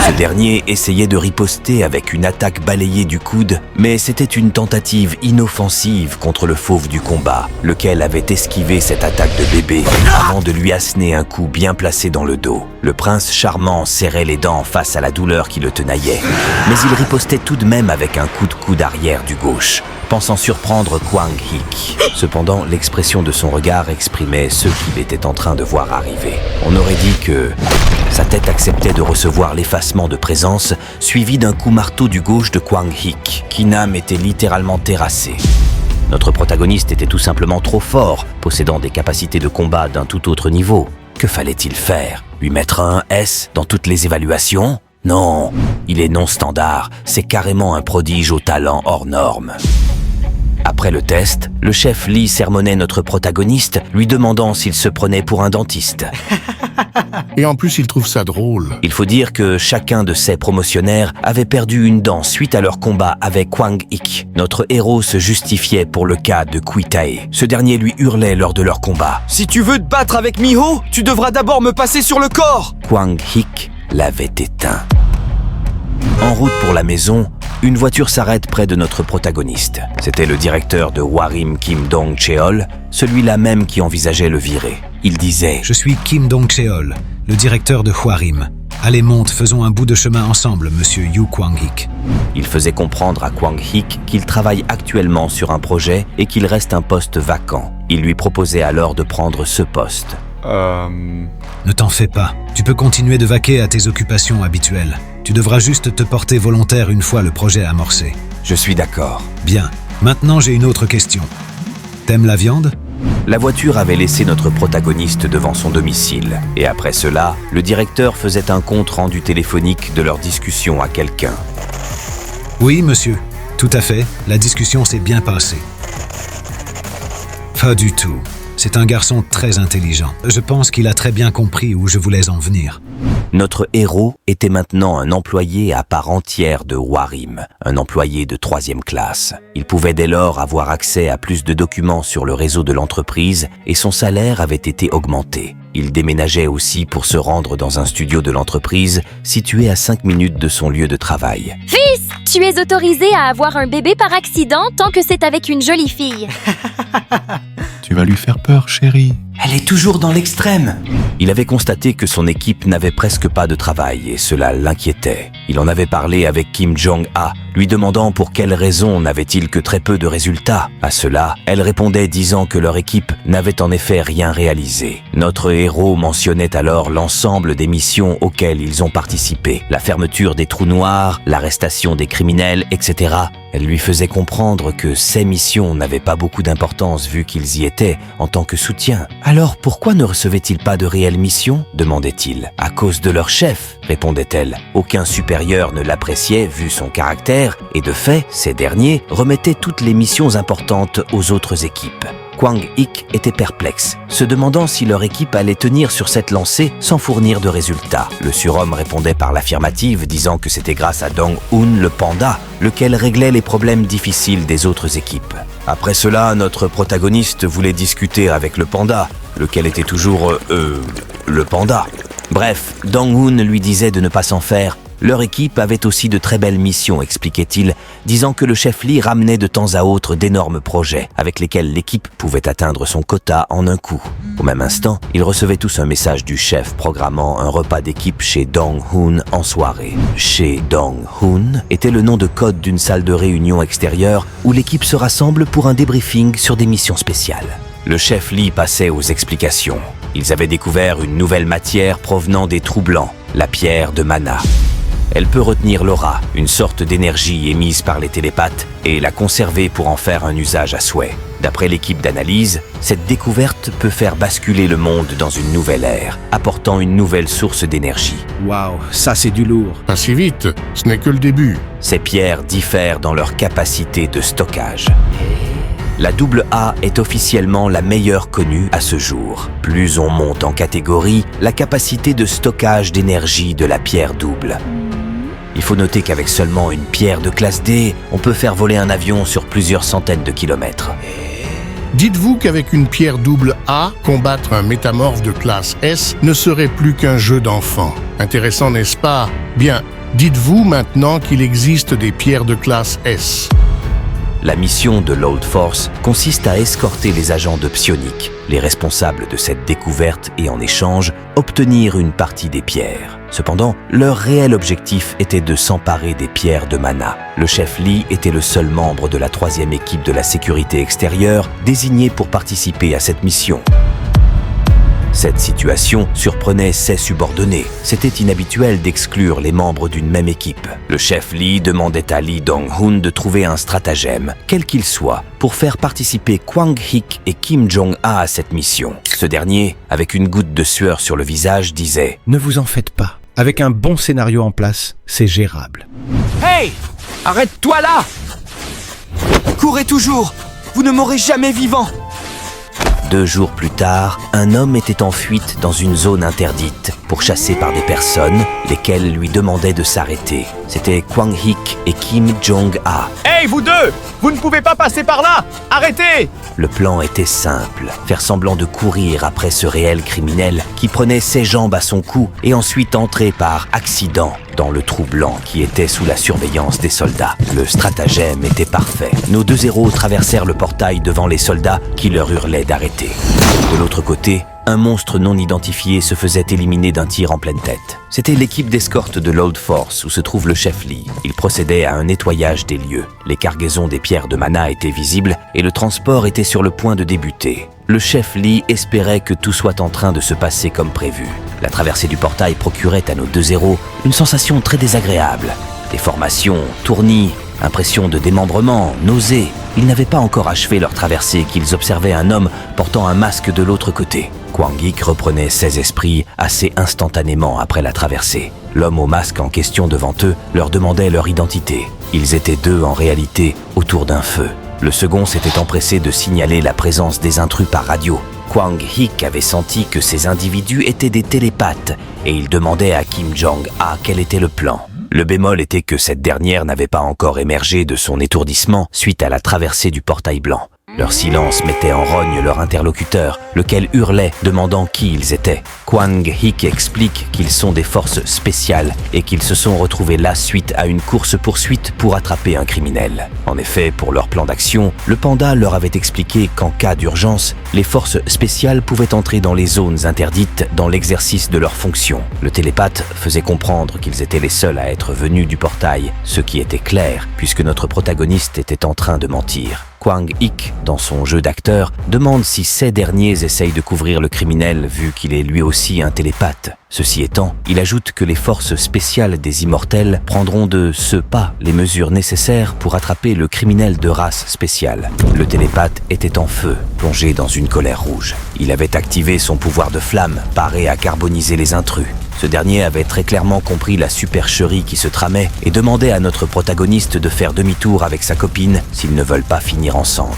Ce dernier essayait de riposter avec une attaque balayée du coude, mais c'était une tentative inoffensive contre le fauve du combat, lequel avait esquivé cette attaque de bébé avant de lui asséner un coup bien placé dans le dos. Le prince charmant serrait les dents face à la douleur qui le tenaillait, mais il ripostait tout de même avec un coup de coude arrière du gauche, pensant surprendre Kwang Hik. Cependant, l'expression de son regard exprimait ce qu'il était en train de voir arriver. On aurait dit que sa tête acceptait de recevoir l'effacement de présence, suivi d'un coup marteau du gauche de Kwang Hik. Ki-Nam était littéralement terrassé. Notre protagoniste était tout simplement trop fort, possédant des capacités de combat d'un tout autre niveau. Que fallait-il faire? Lui mettre un S dans toutes les évaluations? Non, il est non standard, c'est carrément un prodige au talent hors norme. Après le test, le chef Lee sermonnait notre protagoniste, lui demandant s'il se prenait pour un dentiste. Et en plus, il trouve ça drôle. Il faut dire que chacun de ces promotionnaires avait perdu une dent suite à leur combat avec Kwang Hik. Notre héros se justifiait pour le cas de Kui-tae. Ce dernier lui hurlait lors de leur combat. Si tu veux te battre avec Miho, tu devras d'abord me passer sur le corps. Kwang Hik l'avait éteint. En route pour la maison, une voiture s'arrête près de notre protagoniste. C'était le directeur de Hwarim, Kim Dong-cheol, celui-là même qui envisageait le virer. Il disait « Je suis Kim Dong-cheol, le directeur de Hwarim. Allez, monte, faisons un bout de chemin ensemble, monsieur Yu Kwang-hik. » Il faisait comprendre à Kwang-hik qu'il travaille actuellement sur un projet et qu'il reste un poste vacant. Il lui proposait alors de prendre ce poste. Ne t'en fais pas. Tu peux continuer de vaquer à tes occupations habituelles. Tu devras juste te porter volontaire une fois le projet amorcé. Je suis d'accord. Bien. Maintenant, j'ai une autre question. T'aimes la viande ? La voiture avait laissé notre protagoniste devant son domicile. Et après cela, le directeur faisait un compte rendu téléphonique de leur discussion à quelqu'un. Oui, monsieur. Tout à fait. La discussion s'est bien passée. Pas du tout. C'est un garçon très intelligent. Je pense qu'il a très bien compris où je voulais en venir. Notre héros était maintenant un employé à part entière de Hwarim, un employé de 3e classe. Il pouvait dès lors avoir accès à plus de documents sur le réseau de l'entreprise et son salaire avait été augmenté. Il déménageait aussi pour se rendre dans un studio de l'entreprise situé à 5 minutes de son lieu de travail. Fils, tu es autorisé à avoir un bébé par accident tant que c'est avec une jolie fille. Tu vas lui faire peur, chérie. Elle est toujours dans l'extrême. Il avait constaté que son équipe n'avait presque pas de travail et cela l'inquiétait. Il en avait parlé avec Kim Jong-a, lui demandant pour quelle raison n'avait-il que très peu de résultats. À cela, elle répondait disant que leur équipe n'avait en effet rien réalisé. Notre héros mentionnait alors l'ensemble des missions auxquelles ils ont participé. La fermeture des trous noirs, l'arrestation des criminels, etc. Elle lui faisait comprendre que ces missions n'avaient pas beaucoup d'importance vu qu'ils y étaient en tant que soutien. Alors pourquoi ne recevaient-ils pas de réelles missions ? Demandait-il. À cause de leur chef, répondait-elle. Aucun supérieur ne l'appréciait vu son caractère et de fait, ces derniers remettaient toutes les missions importantes aux autres équipes. Kwang-hik était perplexe, se demandant si leur équipe allait tenir sur cette lancée sans fournir de résultats. Le surhomme répondait par l'affirmative, disant que c'était grâce à Dong-hoon le panda, lequel réglait les problèmes difficiles des autres équipes. Après cela, notre protagoniste voulait discuter avec le panda, lequel était toujours, le panda. Bref, Dong-hoon lui disait de ne pas s'en faire. Leur équipe avait aussi de très belles missions, expliquait-il, disant que le chef Lee ramenait de temps à autre d'énormes projets avec lesquels l'équipe pouvait atteindre son quota en un coup. Au même instant, ils recevaient tous un message du chef programmant un repas d'équipe chez Dong-hoon en soirée. Chez Dong-hoon était le nom de code d'une salle de réunion extérieure où l'équipe se rassemble pour un débriefing sur des missions spéciales. Le chef Lee passait aux explications. Ils avaient découvert une nouvelle matière provenant des trous blancs, la pierre de mana. Elle peut retenir l'aura, une sorte d'énergie émise par les télépathes, et la conserver pour en faire un usage à souhait. D'après l'équipe d'analyse, cette découverte peut faire basculer le monde dans une nouvelle ère, apportant une nouvelle source d'énergie. Waouh, ça c'est du lourd. Pas si vite, ce n'est que le début. Ces pierres diffèrent dans leur capacité de stockage. La AA est officiellement la meilleure connue à ce jour. Plus on monte en catégorie, la capacité de stockage d'énergie de la pierre double. Il faut noter qu'avec seulement une pierre de classe D, on peut faire voler un avion sur plusieurs centaines de kilomètres. Dites-vous qu'avec une pierre double A, combattre un métamorphe de classe S ne serait plus qu'un jeu d'enfant. Intéressant, n'est-ce pas ? Bien, dites-vous maintenant qu'il existe des pierres de classe S. La mission de l'Old Force consiste à escorter les agents de psionique, les responsables de cette découverte et en échange, obtenir une partie des pierres. Cependant, leur réel objectif était de s'emparer des pierres de mana. Le chef Lee était le seul membre de la 3e équipe de la sécurité extérieure désigné pour participer à cette mission. Cette situation surprenait ses subordonnés. C'était inhabituel d'exclure les membres d'une même équipe. Le chef Lee demandait à Lee Dong-hoon de trouver un stratagème, quel qu'il soit, pour faire participer Kwang-hik et Kim Jong-a à cette mission. Ce dernier, avec une goutte de sueur sur le visage, disait « Ne vous en faites pas. Avec un bon scénario en place, c'est gérable. » Hey! Arrête-toi là! Courez toujours! Vous ne m'aurez jamais vivant! 2 jours plus tard, un homme était en fuite dans une zone interdite, pourchassé par des personnes, lesquelles lui demandaient de s'arrêter. C'était Kwang-hik et Kim Jong-a. Hey, vous deux! Vous ne pouvez pas passer par là! Arrêtez! Le plan était simple, faire semblant de courir après ce réel criminel qui prenait ses jambes à son cou et ensuite entrer par accident dans le trou blanc qui était sous la surveillance des soldats. Le stratagème était parfait. Nos deux héros traversèrent le portail devant les soldats qui leur hurlaient d'arrêter. De l'autre côté, un monstre non identifié se faisait éliminer d'un tir en pleine tête. C'était l'équipe d'escorte de l'Old Force où se trouve le chef Lee. Il procédait à un nettoyage des lieux. Les cargaisons des pierres de mana étaient visibles et le transport était sur le point de débuter. Le chef Lee espérait que tout soit en train de se passer comme prévu. La traversée du portail procurait à nos deux héros une sensation très désagréable. Déformation, tournis, impression de démembrement, nausées. Ils n'avaient pas encore achevé leur traversée qu'ils observaient un homme portant un masque de l'autre côté. Kwang Ik reprenait ses esprits assez instantanément après la traversée. L'homme au masque en question devant eux leur demandait leur identité. Ils étaient deux en réalité autour d'un feu. Le second s'était empressé de signaler la présence des intrus par radio. Kwang Ik avait senti que ces individus étaient des télépathes et il demandait à Kim Jong-a quel était le plan. Le bémol était que cette dernière n'avait pas encore émergé de son étourdissement suite à la traversée du portail blanc. Leur silence mettait en rogne leur interlocuteur, lequel hurlait, demandant qui ils étaient. Kwang Ik explique qu'ils sont des forces spéciales et qu'ils se sont retrouvés là suite à une course-poursuite pour attraper un criminel. En effet, pour leur plan d'action, le panda leur avait expliqué qu'en cas d'urgence, les forces spéciales pouvaient entrer dans les zones interdites dans l'exercice de leurs fonctions. Le télépathe faisait comprendre qu'ils étaient les seuls à être venus du portail, ce qui était clair puisque notre protagoniste était en train de mentir. Kwang Ik, dans son jeu d'acteur, demande si ces derniers essayent de couvrir le criminel vu qu'il est lui aussi un télépathe. Ceci étant, il ajoute que les forces spéciales des Immortels prendront de ce pas les mesures nécessaires pour attraper le criminel de race spéciale. Le télépathe était en feu, plongé dans une colère rouge. Il avait activé son pouvoir de flamme, paré à carboniser les intrus. Ce dernier avait très clairement compris la supercherie qui se tramait et demandait à notre protagoniste de faire demi-tour avec sa copine s'ils ne veulent pas finir en cendres.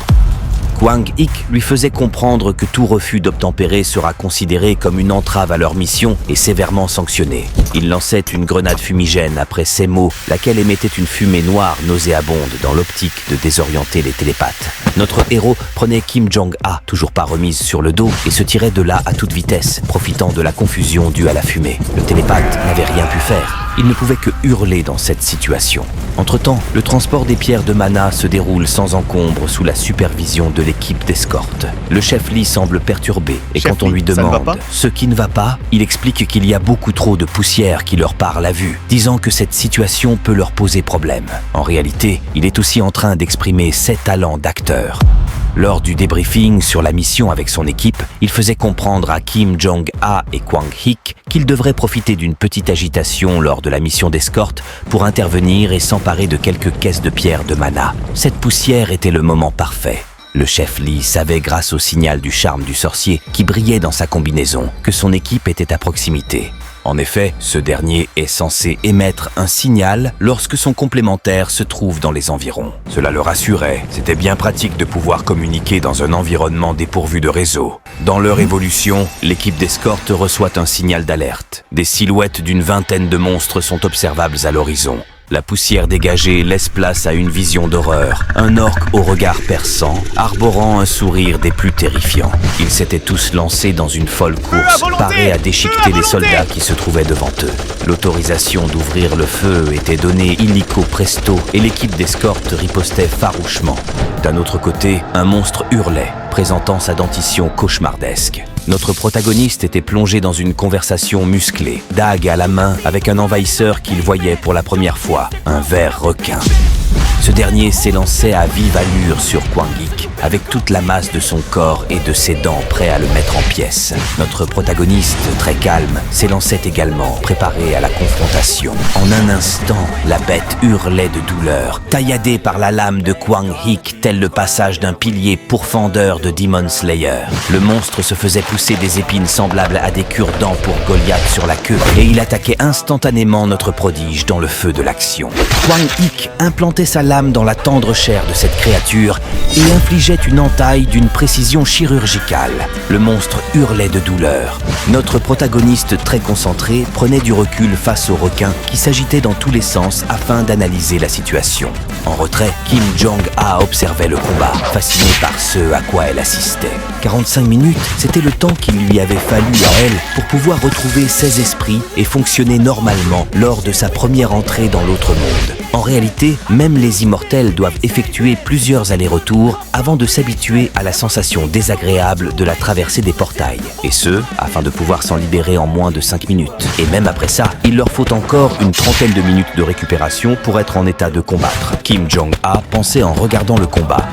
Kwang Ik lui faisait comprendre que tout refus d'obtempérer sera considéré comme une entrave à leur mission et sévèrement sanctionné. Il lançait une grenade fumigène après ces mots, laquelle émettait une fumée noire nauséabonde dans l'optique de désorienter les télépathes. Notre héros prenait Kim Jong-a, toujours pas remise sur le dos, et se tirait de là à toute vitesse, profitant de la confusion due à la fumée. Le télépathe n'avait rien pu faire. Il ne pouvait que hurler dans cette situation. Entre-temps, le transport des pierres de mana se déroule sans encombre sous la supervision de l'équipe d'escorte. Le chef Lee semble perturbé et quand on lui demande ce qui ne va pas, il explique qu'il y a beaucoup trop de poussière qui leur part à vue, disant que cette situation peut leur poser problème. En réalité, il est aussi en train d'exprimer ses talents d'acteur. Lors du débriefing sur la mission avec son équipe, il faisait comprendre à Kim Jong-a et Kwang Ik qu'ils devraient profiter d'une petite agitation lors de la mission d'escorte pour intervenir et s'emparer de quelques caisses de pierres de mana. Cette poussière était le moment parfait. Le chef Lee savait grâce au signal du charme du sorcier qui brillait dans sa combinaison que son équipe était à proximité. En effet, ce dernier est censé émettre un signal lorsque son complémentaire se trouve dans les environs. Cela le rassurait, c'était bien pratique de pouvoir communiquer dans un environnement dépourvu de réseau. Dans leur évolution, l'équipe d'escorte reçoit un signal d'alerte. Des silhouettes d'une vingtaine de monstres sont observables à l'horizon. La poussière dégagée laisse place à une vision d'horreur. Un orque au regard perçant, arborant un sourire des plus terrifiants. Ils s'étaient tous lancés dans une folle course, parés à déchiqueter les soldats qui se trouvaient devant eux. L'autorisation d'ouvrir le feu était donnée illico presto et l'équipe d'escorte ripostait farouchement. D'un autre côté, un monstre hurlait, présentant sa dentition cauchemardesque. Notre protagoniste était plongé dans une conversation musclée, dague à la main avec un envahisseur qu'il voyait pour la première fois, un ver requin. Ce dernier s'élançait à vive allure sur Kwang Ik, avec toute la masse de son corps et de ses dents prêt à le mettre en pièces. Notre protagoniste, très calme, s'élançait également, préparé à la confrontation. En un instant, la bête hurlait de douleur, tailladée par la lame de Kwang Ik, tel le passage d'un pilier pourfendeur de Demon Slayer. Le monstre se faisait pousser des épines semblables à des cure-dents pour Goliath sur la queue, et il attaquait instantanément notre prodige dans le feu de l'action. Kwang Ik implantait sa lame lame dans la tendre chair de cette créature et infligeait une entaille d'une précision chirurgicale. Le monstre hurlait de douleur. Notre protagoniste, très concentré, prenait du recul face au requin qui s'agitait dans tous les sens afin d'analyser la situation. En retrait, Kim Jong-a observait le combat, fasciné par ce à quoi elle assistait. 45 minutes, c'était le temps qu'il lui avait fallu à elle pour pouvoir retrouver ses esprits et fonctionner normalement lors de sa première entrée dans l'autre monde. En réalité, même les immortels doivent effectuer plusieurs allers-retours avant de s'habituer à la sensation désagréable de la traversée des portails. Et ce, afin de pouvoir s'en libérer en moins de 5 minutes. Et même après ça, il leur faut encore une trentaine de minutes de récupération pour être en état de combattre. Kim Jong-a pensait en regardant le combat.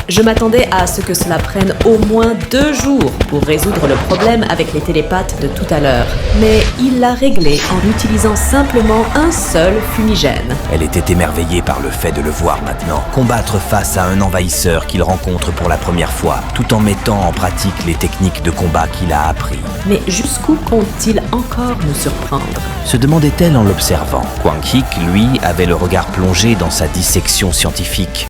Je m'attendais à ce que cela prenne au moins 2 jours pour résoudre le problème avec les télépathes de tout à l'heure. Mais il l'a réglé en utilisant simplement un seul fumigène. Elle était émerveillée par le fait de le voir maintenant, combattre face à un envahisseur qu'il rencontre pour la première fois, tout en mettant en pratique les techniques de combat qu'il a appris. Mais jusqu'où compte-t-il encore nous surprendre ? Se demandait-elle en l'observant. Kwang Hik, lui, avait le regard plongé dans sa dissection scientifique.